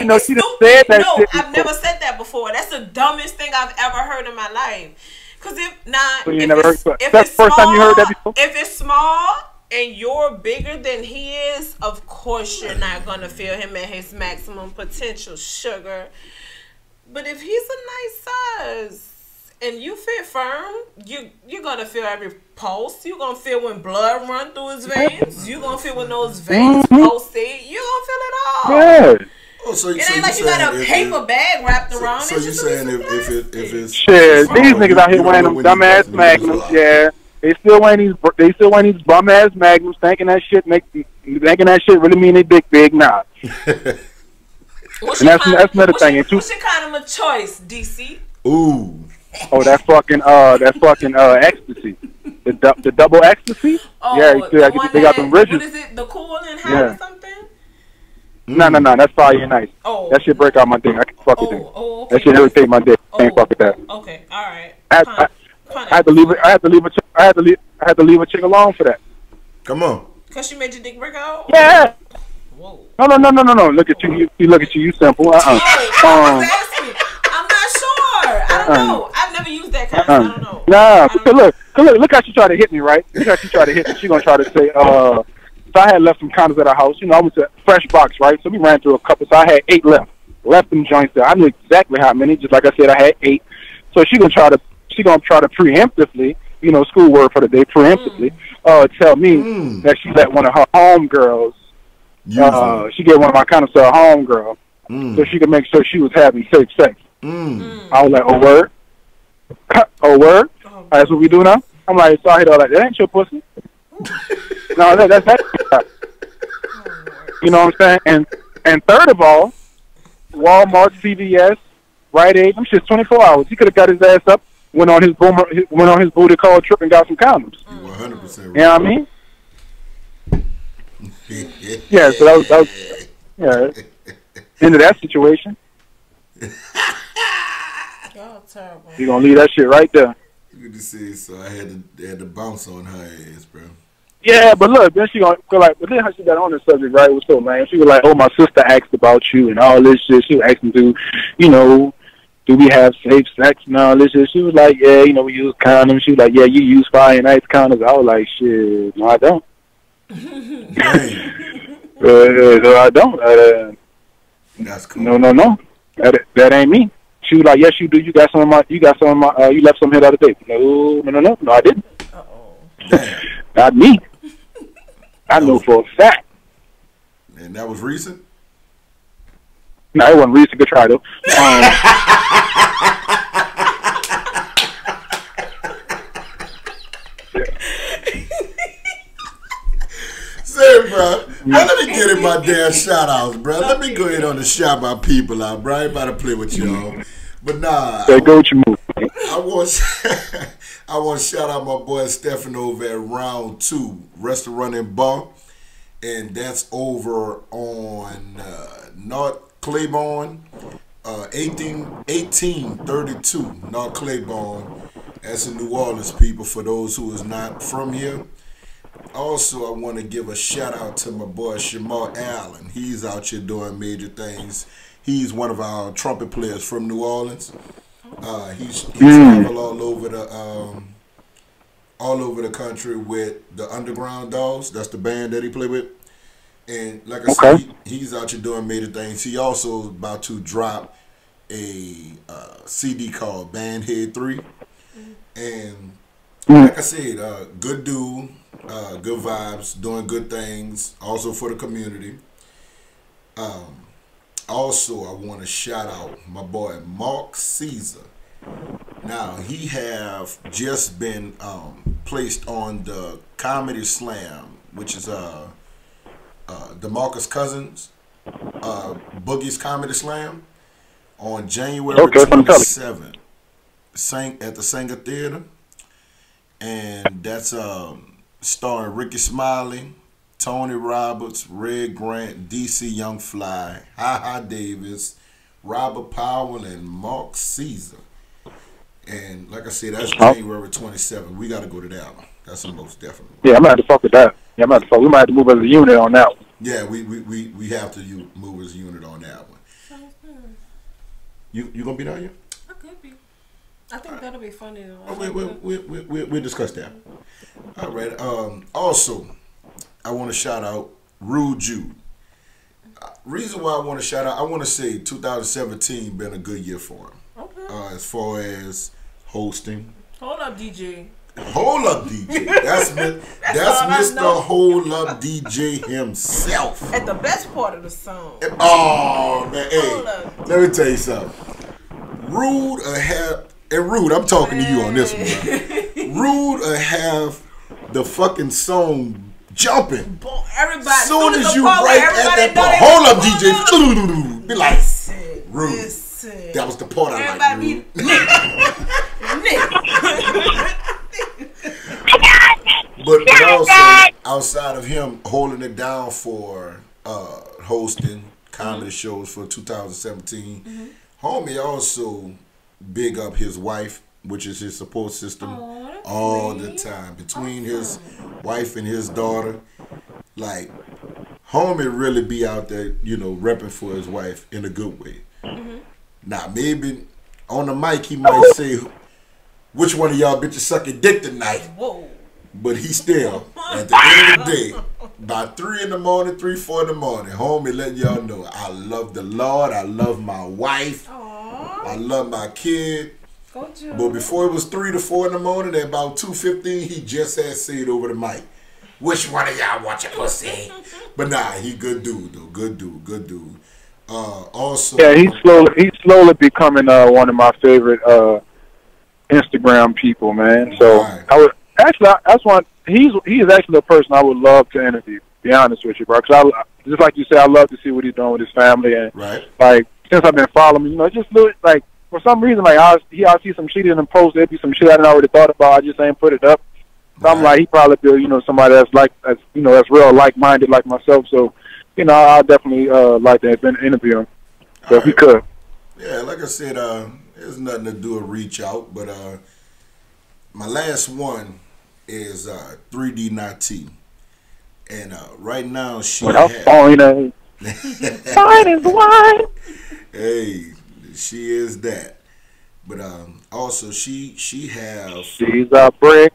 You know she done said that no, shit. I've never said that before. That's the dumbest thing I've ever heard in my life. Because if not, So you if never heard it's, that? if That's it's the first small, time you heard that before? If it's small and you're bigger than he is, of course you're not gonna feel him at his maximum potential, sugar. But if he's a nice size and you fit firm, you're gonna feel every pulse. You're gonna feel when blood run through his veins. You're gonna feel when those veins pulsate. You're gonna feel it all. Yeah. Oh, so It ain't like you got a paper bag wrapped around so it. you saying if it's Shit, these niggas out here wearing them dumbass magnums, yeah. They still wearing these bum ass magnums, thinking that shit really mean they dick big now. And that's another thing. What's your kind of a choice, DC? Ooh. Oh, that fucking ecstasy, the double ecstasy. Oh, yeah, they got them ridges. What is it? The cool and hot or something? No, that's Fire and Ice. Oh. That shit break out my dick. I can fuck with it. Oh, okay. That shit irritate my dick. I can't fuck with that. Okay, all right. I had to leave it. I had to leave a chick alone for that. Come on. Cause she made your dick break out. Yeah. Whoa. No. Look at you. You look at you. You simple. Oh, I'm not sure. I don't know. I've never used that kind. I don't know. Nah, because look how she tried to hit me, right? Look how she tried to hit me. She gonna try to say, so I had left some condoms at her house. You know, I was a fresh box, right? So we ran through a couple. So I had 8 left. Left them joints there. I knew exactly how many. Just like I said, I had 8. So she gonna try to preemptively, you know, school word for the day, preemptively, tell me that she let one of her homegirls. She gave one of my condoms to her homegirl, so she could make sure she was having safe sex. I was like, oh word, oh word. That's what we do now. I'm like, so I hit her like, that ain't your pussy. No, that's that. You know what I'm saying? And third of all, Walmart, CVS, Rite Aid, them shit's 24 hours. He could have got his ass up, went on his booty call trip and got some condoms. You 100% right. You know what I mean? Yeah, so that was into that situation. Y'all terrible. You gonna leave that shit right there. Good to see. So I had to bounce on her ass, bro. Yeah, but look, then she gonna go like, but then how she got on the subject, right? It was so lame. She was like, "Oh, my sister asked about you and all this shit." She was asking do we have safe sex and all this shit? She was like, "Yeah, you know, we use condoms." She was like, "Yeah, you use Fire and Ice condoms." I was like, "Shit, no, I don't." No, I don't. That's cool. No, that ain't me. She was like, "Yes, you do. You left some here the other day." No, I didn't. Not me. I know for a fact. And that was recent? No, it wasn't recent. Good try, though. Say, bro. Let me get in my damn shout-outs, bro. Let me go ahead on and shout my people out, bro. I ain't about to play with y'all. But nah. Hey, go with your move. I want to shout out my boy Stefan over at Round 2 Restaurant and Bar, and that's over on North Claiborne, 1832 North Claiborne. That's in New Orleans, people, for those who is not from here. Also, I want to give a shout out to my boy Shamar Allen. He's out here doing major things. He's one of our trumpet players from New Orleans. He's traveled all over the country with the Underground Dogs. That's the band that he played with. And like I said, he's out here doing major things. He also about to drop a CD called Bandhead 3. And like I said, good dude, good vibes, doing good things, also for the community. Also, I want to shout out my boy Mark Caesar. Now, he have just been placed on the Comedy Slam, which is DeMarcus Cousins, Boogie's Comedy Slam, on January 27th, at the Sanger Theater. And that's starring Ricky Smiley, Tony Roberts, Red Grant, DC Young Fly, Ha Davis, Robert Powell, and Mark Caesar. And like I said, that's January 27th. We got to go to that one. That's the most definite one. Yeah, I'm going to have to fuck with that. Yeah, I'm going to have to fuck. We might have to move as a unit on that one. Yeah, we have to move as a unit on that one. You going to be down here? I could be. I think that'll be funny though. We'll discuss that. All right. Also, I want to shout out Rude Jude. Reason why I want to shout out, I want to say 2017 been a good year for him. Okay. As far as hosting. Hold up, DJ. Hold up, DJ. That's Mr. Hold Up DJ himself. At the best part of the song. Oh man, Hold hey, up. let me tell you something. Rude Rude, I'm talking to you on this one. Rude will have the fucking song jumping. Everybody, soon as you right at that part, hold up, DJ. Be like, Rude. That was the part I like, Rude. But also, outside of him holding it down for hosting comedy shows for 2017, homie also big up his wife, which is his support system all the time. Between his wife and his daughter, like, homie really be out there, repping for his wife in a good way. Now, maybe on the mic he might say, which one of y'all bitches sucking dick tonight? Whoa. But he still, at the end of the day, by 3 in the morning, 3, 4 in the morning, homie letting y'all know, I love the Lord, I love my wife, I love my kid. But before it was 3 to 4 in the morning, at about 2:15, he just had said over the mic, which one of y'all want your pussy? But nah, he good dude though, good dude. Also, yeah, he's slowly becoming one of my favorite Instagram people, man. So I would actually, that's one. He is actually a person I would love to interview. Be honest with you, bro. Because just like you said, I love to see what he's doing with his family, and like since I've been following him, just look like for some reason, like I'll see some shit in him post. There'd be some shit I didn't already thought about. I just ain't put it up. So I'm like, he probably be somebody that's that's real like-minded like myself. So I'll definitely like to interview him. So if we could. Yeah, like I said, there's nothing to do a reach out, but my last one is 3D Nati, and right now she has fine as wine. Hey, she is that, but also she has. She's a brick.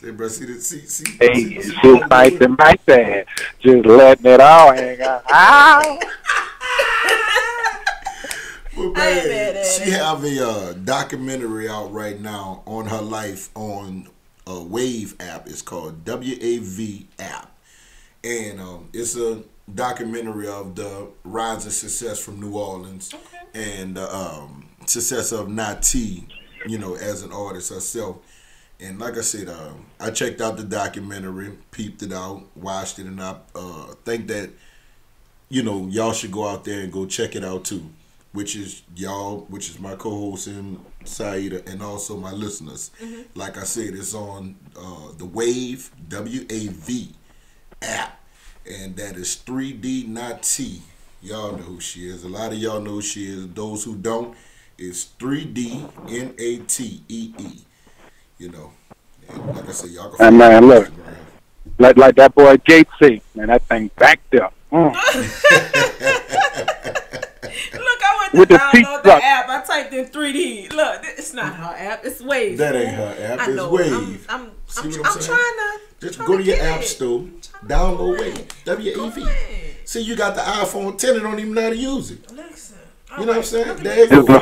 Say, bro, see. Hey, just like that, just letting it all hang out. Well, man, she have a documentary out right now on her life on a Wave app. It's called WAV app, and it's a documentary of the rise and success from New Orleans and success of Nati, as an artist herself. And like I said, I checked out the documentary, peeped it out, watched it, and I think that, y'all should go out there and go check it out too, which is y'all, which is my co-host and Saida, and also my listeners. Like I said, it's on the Wave, W-A-V app, and that is 3D Nati. Y'all know who she is. A lot of y'all know who she is. Those who don't, it's 3D N-A-T-E-E. And like I said, y'all can and man, look, like that boy Gatesy, man, that thing backed up. Look, I went to download the app. I typed in 3D. Look, it's not her app. It's Wave. That ain't her app. It's Wave. I'm saying? trying to. Just go to your app store, download Wave. W-A-V. See, you got the iPhone 10 and don't even know how to use it. Listen. You know what I'm saying? There you go.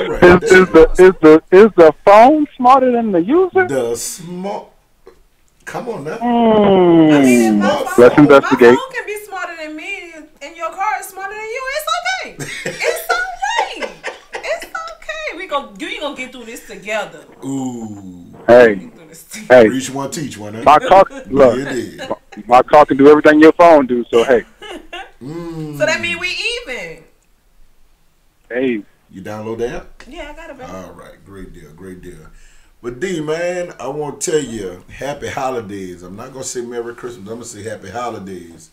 Is the phone smarter than the user? The smart. Come on now. I mean, Let's investigate. My phone can be smarter than me, and your car is smarter than you. It's okay. It's okay. It's okay. We gonna get through this together. Ooh. Hey. Reach one, teach one. Huh? My car, look. My car can do everything your phone do. So hey. So that means we even. Hey. You download the app? Yeah, I got it. All right, great deal. But D, man, I want to tell you, happy holidays. I'm not going to say Merry Christmas. I'm going to say happy holidays.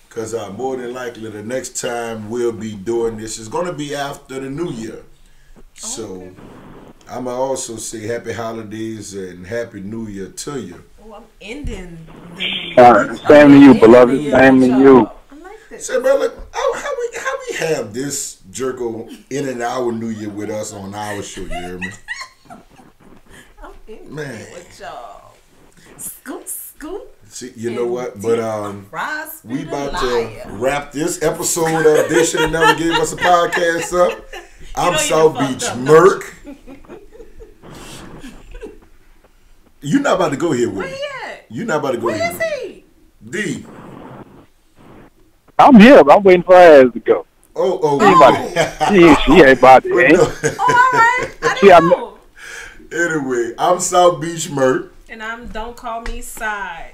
Because more than likely the next time we'll be doing this is going to be after the New Year. So I'm going to also say happy holidays and happy New Year to you. Oh, I'm ending the Same to you, beloved. Same to you. I like this. Say, bro, look, how we have this jerko in an hour New Year with us on our show, you hear me? I'm ending Man. it with y'all. Scoop, scoop. See, you know what? But we about to liar. wrap this episode up. They should have never gave us a podcast up. I'm know South you done Beach fucked up, Merc. You're not about to go here with Where me. he at? You're not about to go Where here is with me. he? D. I'm here, but I'm waiting for her ass to go. Oh. She ain't about to. But Ain't. no. Oh, all right. I Yeah, didn't know. Anyway, I'm South Beach Merc. And I'm Don't Call Me Side.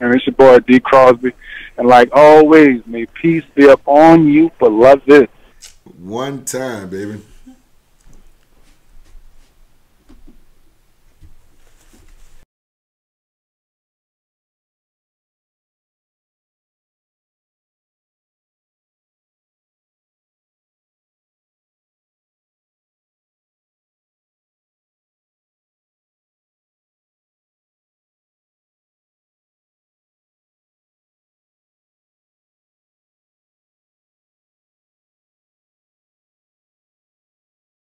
And it's your boy D Crosby. And like always, may peace be upon you, beloved. One time, baby.